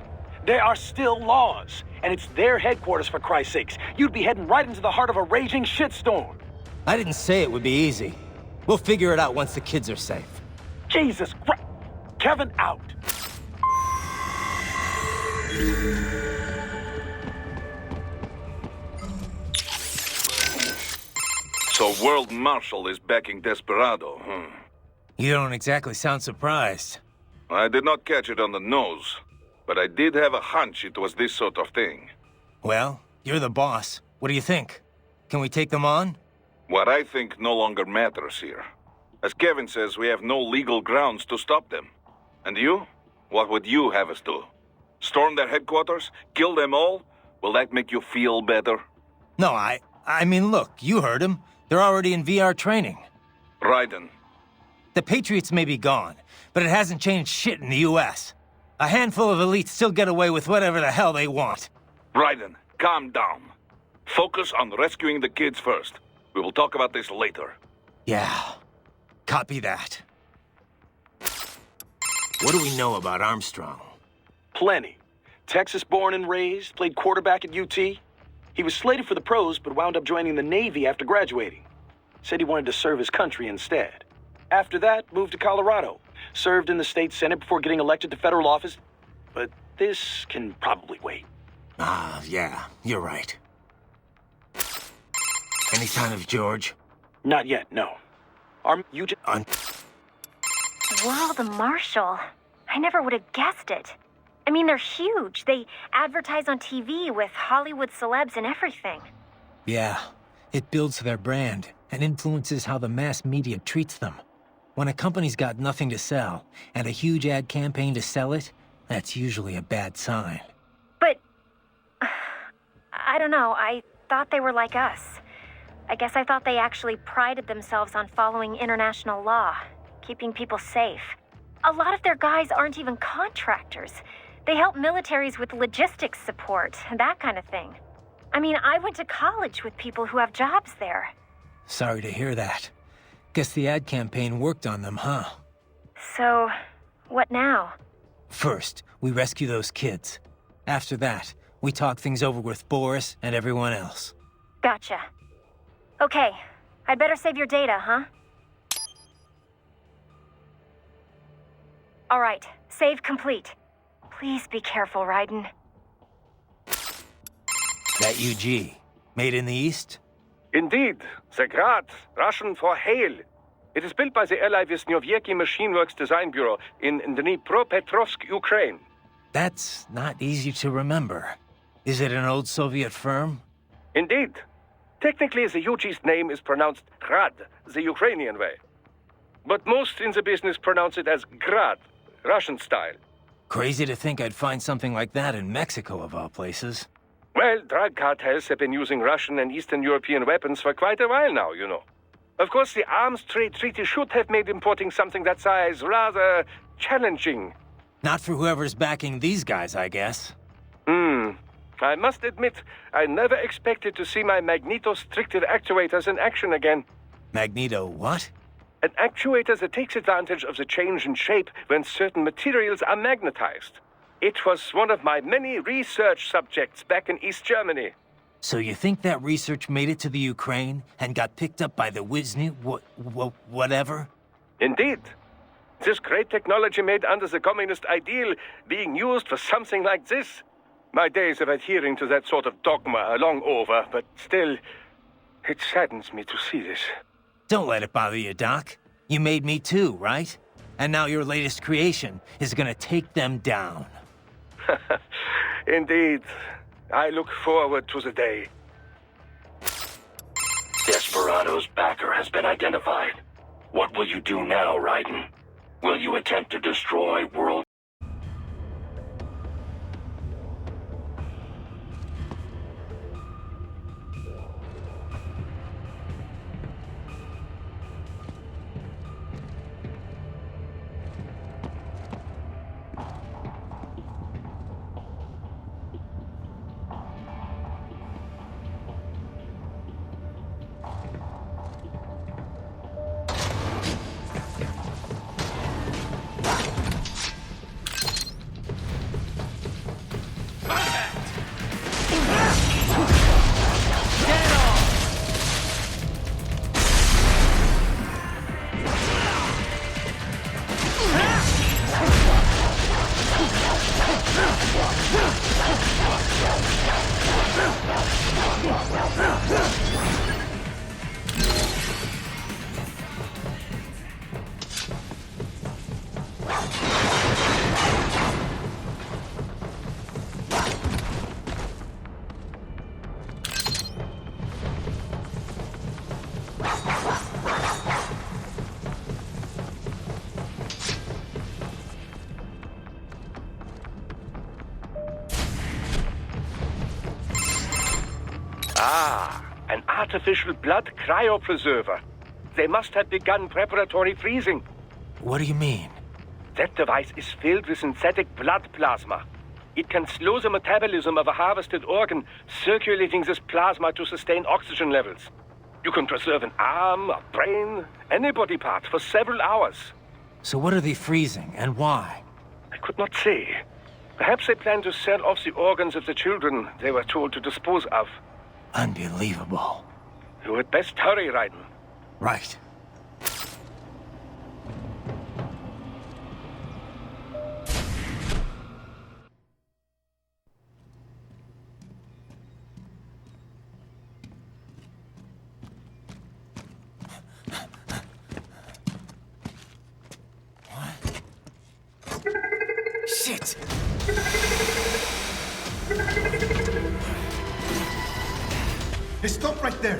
[SPEAKER 5] There are still laws, and it's their headquarters, for Christ's sakes. You'd be heading right into the heart of a raging shitstorm.
[SPEAKER 4] I didn't say it would be easy. We'll figure it out once the kids are safe.
[SPEAKER 5] Jesus Christ. Kevin, out.
[SPEAKER 8] So World Marshal is backing Desperado,
[SPEAKER 4] You don't exactly sound surprised.
[SPEAKER 8] I did not catch it on the nose, but I did have a hunch it was this sort of thing.
[SPEAKER 4] Well, you're the boss. What do you think? Can we take them on?
[SPEAKER 8] What I think no longer matters here. As Kevin says, we have no legal grounds to stop them. And you? What would you have us do? Storm their headquarters? Kill them all? Will that make you feel better?
[SPEAKER 4] No, I mean, look, you heard him. They're already in VR training.
[SPEAKER 8] Raiden.
[SPEAKER 4] The Patriots may be gone, but it hasn't changed shit in the U.S. A handful of elites still get away with whatever the hell they want.
[SPEAKER 8] Raiden, calm down. Focus on rescuing the kids first. We will talk about this later.
[SPEAKER 4] Yeah, copy that. What do we know about Armstrong?
[SPEAKER 5] Plenty. Texas born and raised, played quarterback at UT. He was slated for the pros, but wound up joining the Navy after graduating. Said he wanted to serve his country instead. After that, moved to Colorado. Served in the state senate before getting elected to federal office. But this can probably wait.
[SPEAKER 4] Yeah, you're right. Any sign of George?
[SPEAKER 5] Not yet, no. You just...
[SPEAKER 3] World Marshal. I never would have guessed it. I mean, they're huge. They advertise on TV with Hollywood celebs and everything.
[SPEAKER 4] Yeah, it builds their brand and influences how the mass media treats them. When a company's got nothing to sell and a huge ad campaign to sell it, that's usually a bad sign.
[SPEAKER 3] But... I don't know, I thought they were like us. I guess I thought they actually prided themselves on following international law, keeping people safe. A lot of their guys aren't even contractors. They help militaries with logistics support, that kind of thing. I mean, I went to college with people who have jobs there.
[SPEAKER 4] Sorry to hear that. Guess the ad campaign worked on them, huh?
[SPEAKER 3] So, what now?
[SPEAKER 4] First, we rescue those kids. After that, we talk things over with Boris and everyone else.
[SPEAKER 3] Gotcha. Okay, I'd better save your data, huh? All right, save complete. Please be careful, Raiden.
[SPEAKER 4] That UG, made in the East?
[SPEAKER 2] Indeed. The Grad, Russian for hail. It is built by the ally Vishnyovyeki Machine Works Design Bureau in Dnipropetrovsk, Ukraine.
[SPEAKER 4] That's not easy to remember. Is it an old Soviet firm?
[SPEAKER 2] Indeed. Technically, the UG's name is pronounced Grad, the Ukrainian way. But most in the business pronounce it as Grad, Russian style.
[SPEAKER 4] Crazy to think I'd find something like that in Mexico, of all places.
[SPEAKER 2] Well, drug cartels have been using Russian and Eastern European weapons for quite a while now, you know. Of course, the arms trade treaty should have made importing something that size rather challenging.
[SPEAKER 4] Not for whoever's backing these guys, I guess.
[SPEAKER 2] I must admit, I never expected to see my magneto-stricted actuators in action again.
[SPEAKER 4] Magneto what?
[SPEAKER 2] An actuator that takes advantage of the change in shape when certain materials are magnetized. It was one of my many research subjects back in East Germany.
[SPEAKER 4] So you think that research made it to the Ukraine and got picked up by the whatever?
[SPEAKER 2] Indeed. This great technology made under the communist ideal being used for something like this. My days of adhering to that sort of dogma are long over, but still, it saddens me to see this.
[SPEAKER 4] Don't let it bother you, Doc. You made me too, right? And now your latest creation is gonna take them down.
[SPEAKER 2] Indeed. I look forward to the day.
[SPEAKER 6] Desperado's backer has been identified. What will you do now, Raiden? Will you attempt to destroy world...
[SPEAKER 2] Ah, an artificial blood cryopreserver. They must have begun preparatory freezing.
[SPEAKER 4] What do you mean?
[SPEAKER 2] That device is filled with synthetic blood plasma. It can slow the metabolism of a harvested organ, circulating this plasma to sustain oxygen levels. You can preserve an arm, a brain, any body part for several hours.
[SPEAKER 4] So what are they freezing, and why?
[SPEAKER 2] I could not say. Perhaps they plan to sell off the organs of the children they were told to dispose of.
[SPEAKER 4] Unbelievable.
[SPEAKER 2] You had best hurry, Raiden.
[SPEAKER 4] Right.
[SPEAKER 7] Shit! Hey, stop right there!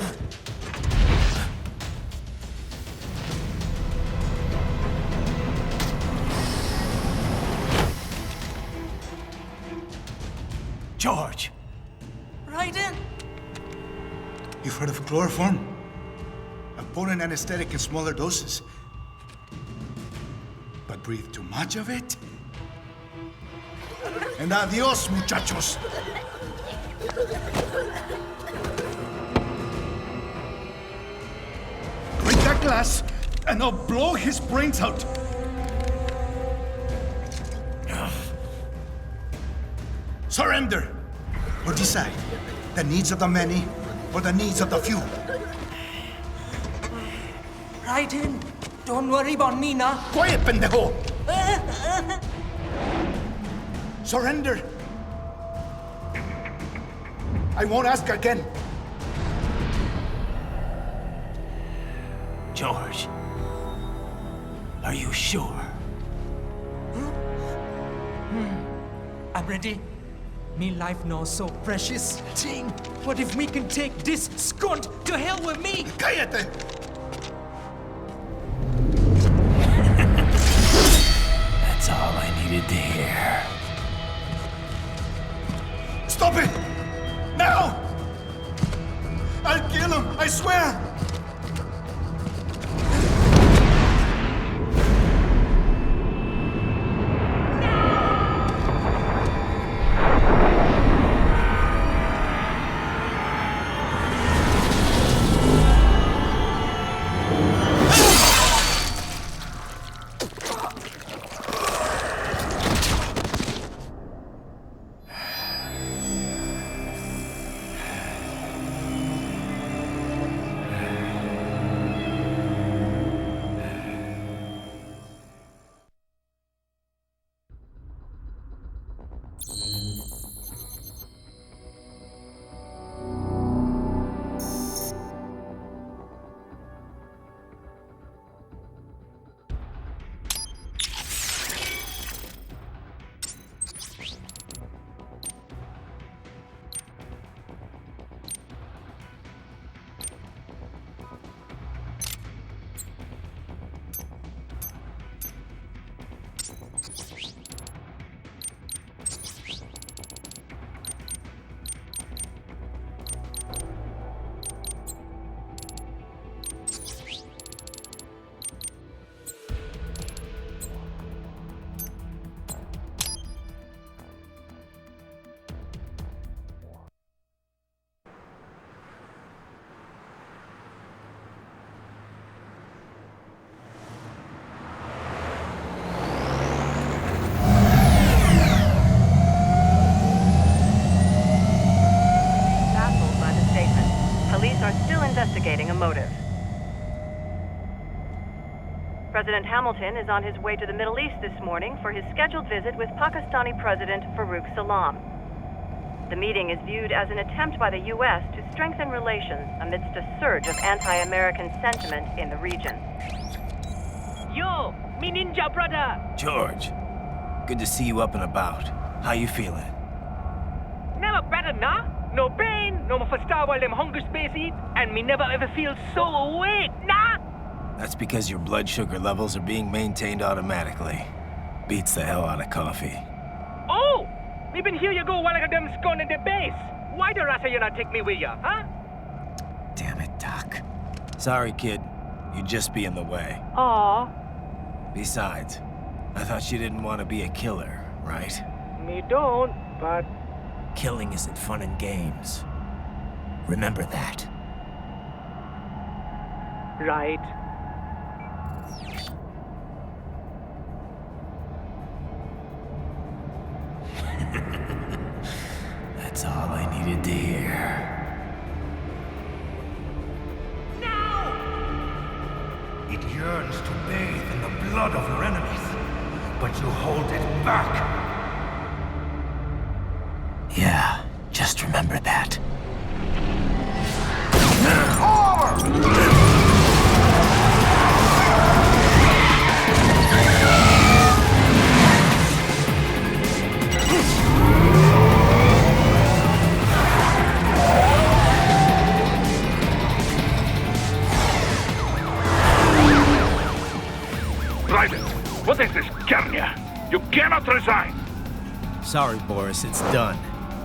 [SPEAKER 7] George!
[SPEAKER 1] Raiden?
[SPEAKER 7] You've heard of chloroform? A potent anesthetic in smaller doses. But breathe too much of it? And adios, muchachos! Break that glass, and I'll blow his brains out! Surrender! Or decide. The needs of the many, or the needs of the few.
[SPEAKER 1] Raiden, don't worry about me now.
[SPEAKER 7] Quiet, pendejo! Surrender! I won't ask again.
[SPEAKER 4] George, are you sure?
[SPEAKER 1] I'm ready. Me life now so precious. Thing. What if we can take this skunt to hell with me?
[SPEAKER 7] Cállate!
[SPEAKER 4] That's all I needed to hear.
[SPEAKER 7] Stop it! Now! I'll kill him, I swear!
[SPEAKER 12] investigating a motive. President Hamilton is on his way to the Middle East this morning for his scheduled visit with Pakistani President Farooq Salam. The meeting is viewed as an attempt by the U.S. to strengthen relations amidst a surge of anti-American sentiment in the region.
[SPEAKER 13] Yo, me ninja brother!
[SPEAKER 4] George, good to see you up and about. How you feeling?
[SPEAKER 13] Never better, nah? No pain, no more for star while them hunger space eat, and me never ever feel so awake, nah?
[SPEAKER 4] That's because your blood sugar levels are being maintained automatically. Beats the hell out of coffee.
[SPEAKER 13] Oh! Me been here you go while I got them scone in the base. Why the rasa you not take me with ya, huh?
[SPEAKER 4] Damn it, Doc. Sorry, kid. You'd just be in the way.
[SPEAKER 13] Aw.
[SPEAKER 4] Besides, I thought you didn't want to be a killer, right?
[SPEAKER 13] Me don't, but...
[SPEAKER 4] Killing isn't fun and games. Remember that.
[SPEAKER 13] Right.
[SPEAKER 4] That's all I needed to hear.
[SPEAKER 7] It yearns to bathe in the blood of your enemies, but you hold it back.
[SPEAKER 4] Yeah, just remember that.
[SPEAKER 8] What is this, Garnia? You cannot resign!
[SPEAKER 4] Sorry, Boris, it's done.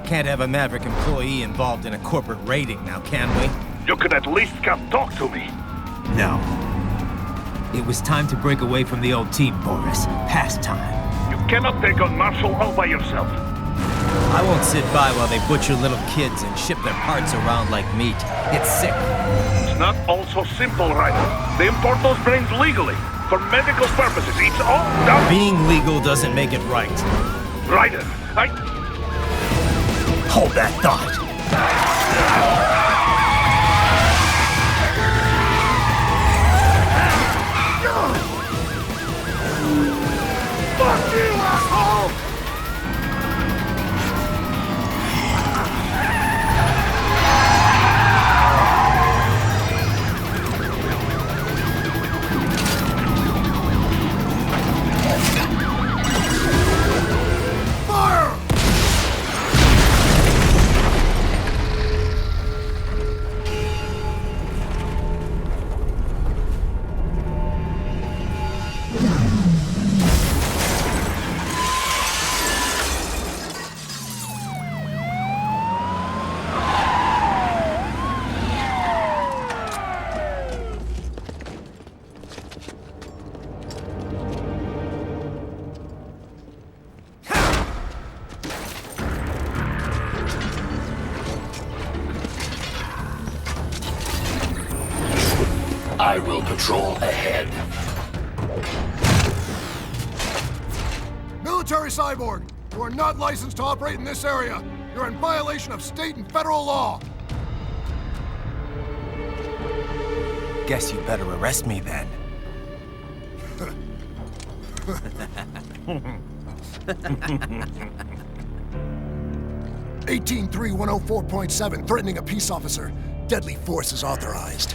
[SPEAKER 4] Can't have a Maverick employee involved in a corporate raiding now, can we?
[SPEAKER 8] You could at least come talk to me.
[SPEAKER 4] No. It was time to break away from the old team, Boris. Past time.
[SPEAKER 8] You cannot take on Marshall all by yourself.
[SPEAKER 4] I won't sit by while they butcher little kids and ship their parts around like meat. It's sick.
[SPEAKER 8] It's not all so simple, Ryder. They import those brains legally. For medical purposes, it's all done.
[SPEAKER 4] Being legal doesn't make it right.
[SPEAKER 8] Ryder,
[SPEAKER 4] Hold that thought.
[SPEAKER 7] Fuck you, asshole!
[SPEAKER 6] I will patrol ahead.
[SPEAKER 14] Military cyborg, you are not licensed to operate in this area. You're in violation of state and federal law.
[SPEAKER 4] Guess you better arrest me then.
[SPEAKER 14] 183104.7, threatening a peace officer. Deadly force is authorized.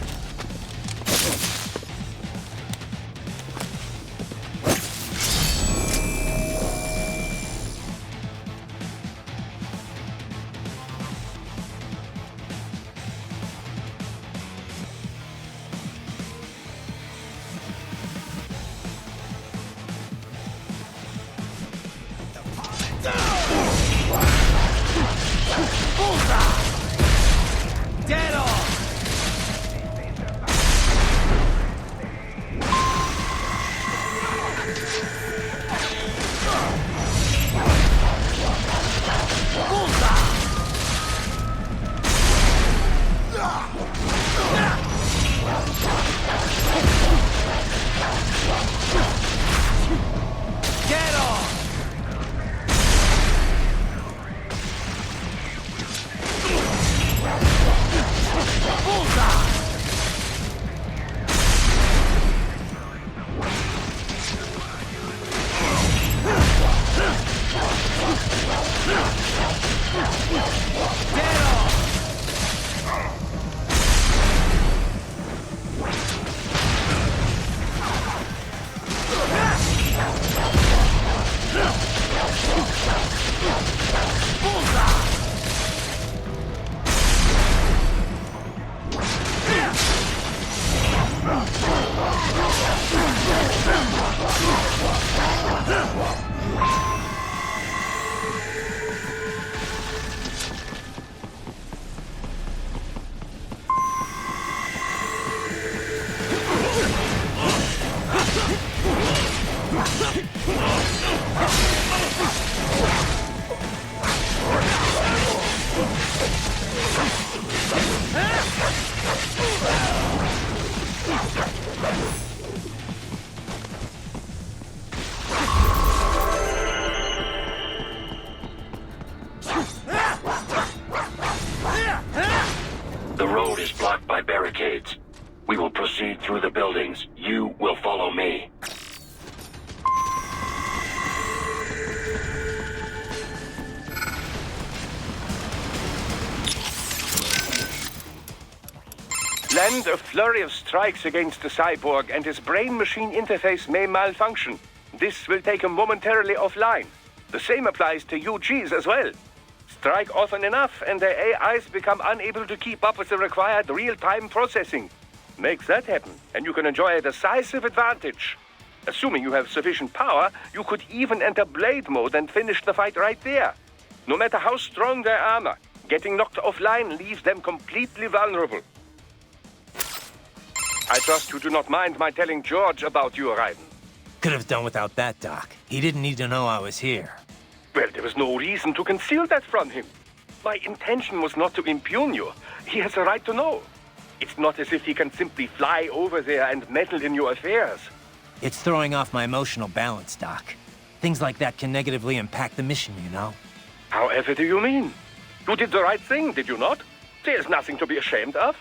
[SPEAKER 6] The road is blocked by barricades. We will proceed through the buildings. You will follow me.
[SPEAKER 2] Land a flurry of strikes against the cyborg, and his brain-machine interface may malfunction. This will take him momentarily offline. The same applies to UGs as well. Strike often enough, and their AIs become unable to keep up with the required real-time processing. Make that happen, and you can enjoy a decisive advantage. Assuming you have sufficient power, you could even enter blade mode and finish the fight right there. No matter how strong their armor, getting knocked offline leaves them completely vulnerable. I trust you do not mind my telling George about you, Raiden.
[SPEAKER 4] Could have done without that, Doc. He didn't need to know I was here.
[SPEAKER 2] Well, there was no reason to conceal that from him. My intention was not to impugn you. He has a right to know. It's not as if he can simply fly over there and meddle in your affairs.
[SPEAKER 4] It's throwing off my emotional balance, Doc. Things like that can negatively impact the mission, you know?
[SPEAKER 2] However do you mean? You did the right thing, did you not? There's nothing to be ashamed of.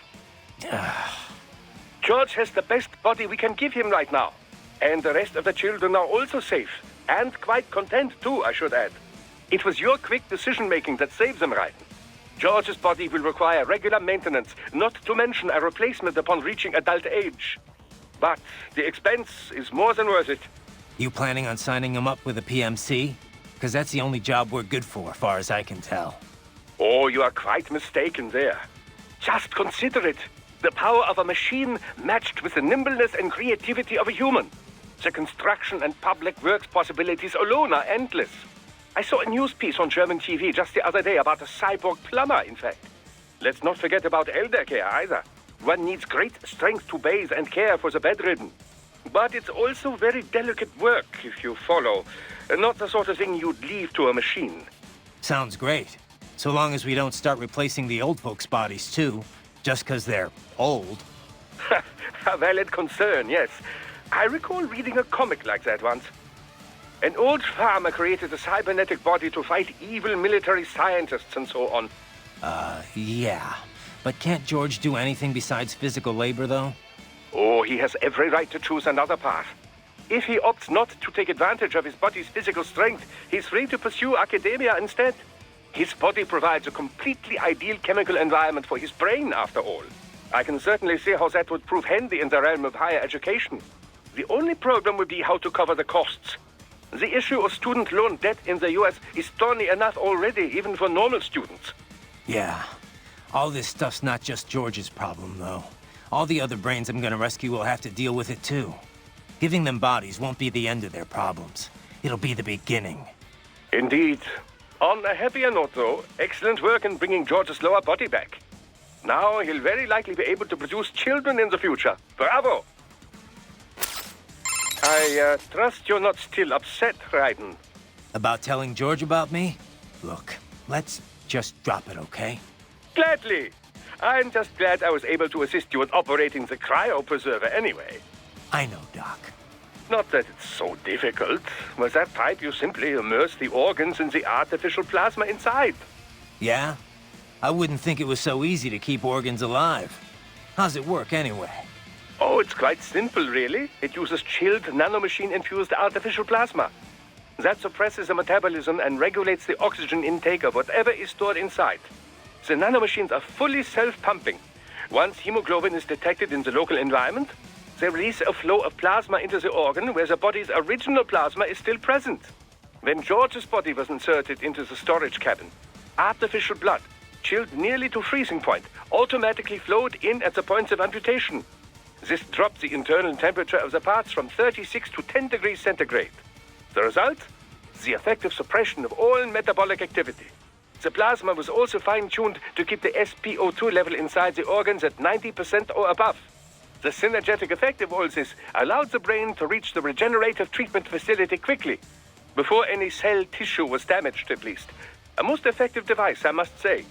[SPEAKER 2] George has the best body we can give him right now. And the rest of the children are also safe. And quite content too, I should add. It was your quick decision-making that saved them, Raiden. George's body will require regular maintenance, not to mention a replacement upon reaching adult age. But the expense is more than worth it.
[SPEAKER 4] You planning on signing him up with a PMC? Because that's the only job we're good for, far as I can tell.
[SPEAKER 2] Oh, you are quite mistaken there. Just consider it. The power of a machine matched with the nimbleness and creativity of a human. The construction and public works possibilities alone are endless. I saw a news piece on German TV just the other day about a cyborg plumber, in fact. Let's not forget about elder care either. One needs great strength to bathe and care for the bedridden. But it's also very delicate work, if you follow. Not the sort of thing you'd leave to a machine.
[SPEAKER 4] Sounds great. So long as we don't start replacing the old folks' bodies, too. Just because they're old.
[SPEAKER 2] A valid concern, yes. I recall reading a comic like that once. An old farmer created a cybernetic body to fight evil military scientists and so on.
[SPEAKER 4] Yeah. But can't George do anything besides physical labor, though?
[SPEAKER 2] Oh, he has every right to choose another path. If he opts not to take advantage of his body's physical strength, he's free to pursue academia instead. His body provides a completely ideal chemical environment for his brain, after all. I can certainly see how that would prove handy in the realm of higher education. The only problem would be how to cover the costs. The issue of student loan debt in the US is thorny enough already, even for normal students.
[SPEAKER 4] Yeah. All this stuff's not just George's problem, though. All the other brains I'm gonna rescue will have to deal with it, too. Giving them bodies won't be the end of their problems. It'll be the beginning.
[SPEAKER 2] Indeed. On a happier note, though, excellent work in bringing George's lower body back. Now he'll very likely be able to produce children in the future. Bravo! I trust you're not still upset, Raiden.
[SPEAKER 4] About telling George about me? Look, let's just drop it, okay?
[SPEAKER 2] Gladly. I'm just glad I was able to assist you in operating the cryopreserver anyway.
[SPEAKER 4] I know, Doc.
[SPEAKER 2] Not that it's so difficult. With that pipe, you simply immerse the organs in the artificial plasma inside.
[SPEAKER 4] Yeah? I wouldn't think it was so easy to keep organs alive. How's it work, anyway?
[SPEAKER 2] Oh, it's quite simple, really. It uses chilled nanomachine-infused artificial plasma. That suppresses the metabolism and regulates the oxygen intake of whatever is stored inside. The nanomachines are fully self-pumping. Once hemoglobin is detected in the local environment, they release a flow of plasma into the organ where the body's original plasma is still present. When George's body was inserted into the storage cabin, artificial blood, chilled nearly to freezing point, automatically flowed in at the points of amputation. This dropped the internal temperature of the parts from 36 to 10 degrees centigrade. The result? The effective suppression of all metabolic activity. The plasma was also fine-tuned to keep the SpO2 level inside the organs at 90% or above. The synergetic effect of all this allowed the brain to reach the regenerative treatment facility quickly, before any cell tissue was damaged at least. A most effective device, I must say.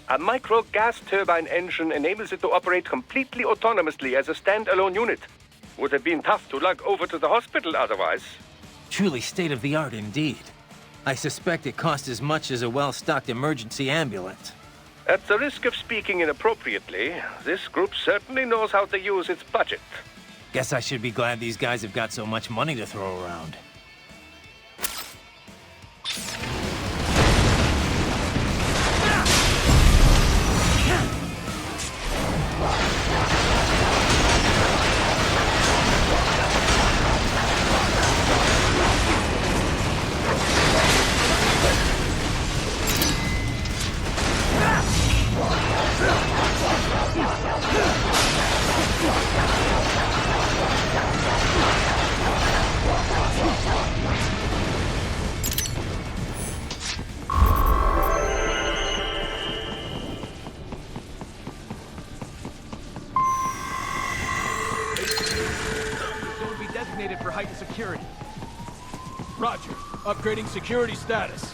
[SPEAKER 2] A micro gas turbine engine enables it to operate completely autonomously as a standalone unit. Would have been tough to lug over to the hospital otherwise.
[SPEAKER 4] Truly state-of-the-art indeed. I suspect it cost as much as a well-stocked emergency ambulance.
[SPEAKER 2] At the risk of speaking inappropriately, this group certainly knows how to use its budget.
[SPEAKER 4] Guess I should be glad these guys have got so much money to throw around.
[SPEAKER 15] For heightened security. Roger. Upgrading security status.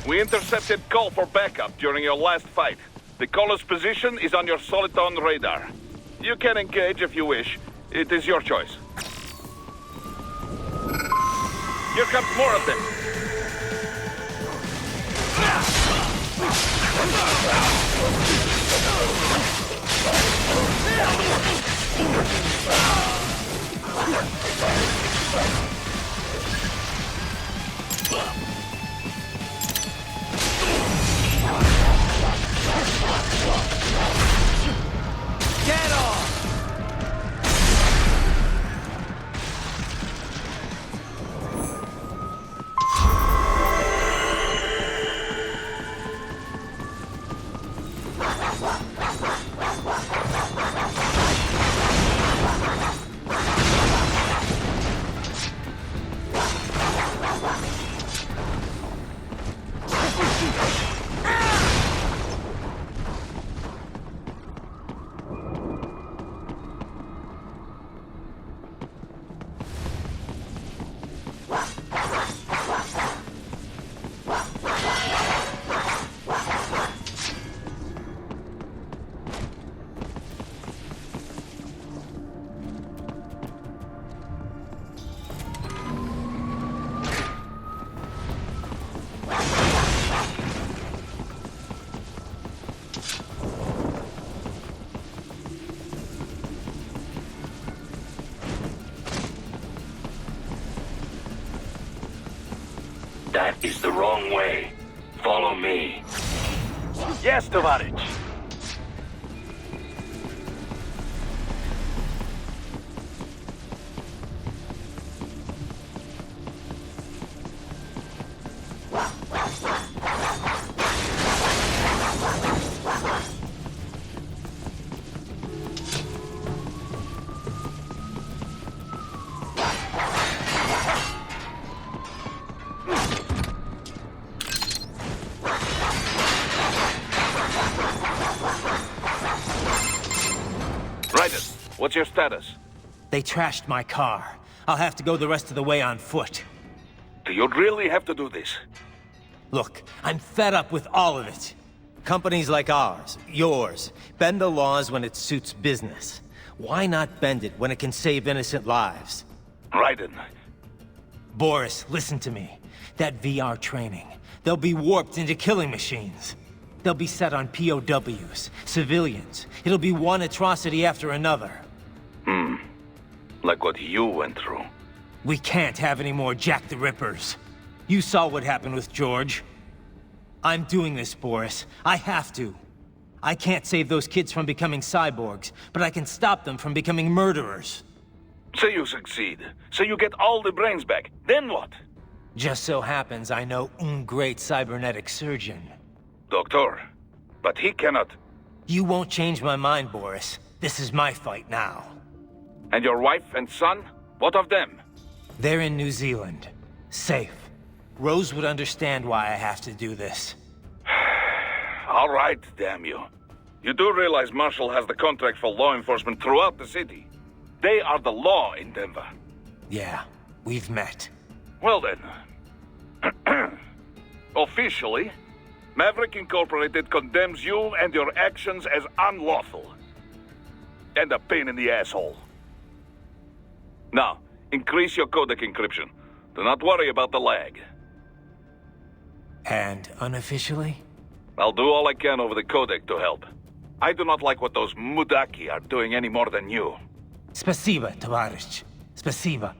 [SPEAKER 8] We intercepted call for backup during your last fight. The caller's position is on your Soliton radar. You can engage if you wish. It is your choice. Here comes more of them.
[SPEAKER 15] Get off!
[SPEAKER 6] That is the wrong way. Follow me.
[SPEAKER 5] Yes, Tovarich.
[SPEAKER 8] What's your status?
[SPEAKER 4] They trashed my car. I'll have to go the rest of the way on foot.
[SPEAKER 8] Do you really have to do this?
[SPEAKER 4] Look, I'm fed up with all of it. Companies like ours, yours, bend the laws when it suits business. Why not bend it when it can save innocent lives?
[SPEAKER 8] Raiden.
[SPEAKER 4] Boris, listen to me. That VR training, they'll be warped into killing machines. They'll be set on POWs, civilians. It'll be one atrocity after another.
[SPEAKER 8] Like what you went through.
[SPEAKER 4] We can't have any more Jack the Rippers. You saw what happened with George. I'm doing this, Boris. I have to. I can't save those kids from becoming cyborgs, but I can stop them from becoming murderers.
[SPEAKER 8] So you succeed. So you get all the brains back. Then what?
[SPEAKER 4] Just so happens I know un great cybernetic surgeon.
[SPEAKER 8] Doctor. But he cannot.
[SPEAKER 4] You won't change my mind, Boris. This is my fight now.
[SPEAKER 8] And your wife and son? What of them?
[SPEAKER 4] They're in New Zealand. Safe. Rose would understand why I have to do this.
[SPEAKER 8] All right, damn you. You do realize Marshall has the contract for law enforcement throughout the city. They are the law in Denver.
[SPEAKER 4] Yeah, we've met.
[SPEAKER 8] Well then. Officially, Maverick Incorporated condemns you and your actions as unlawful. And a pain in the asshole. Now, increase your codec encryption. Do not worry about the lag.
[SPEAKER 4] And unofficially?
[SPEAKER 8] I'll do all I can over the codec to help. I do not like what those Mudaki are doing any more than you.
[SPEAKER 4] Spasiba, Tavarish. Spasiba.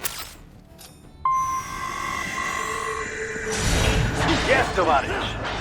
[SPEAKER 5] Yes, Tavarish.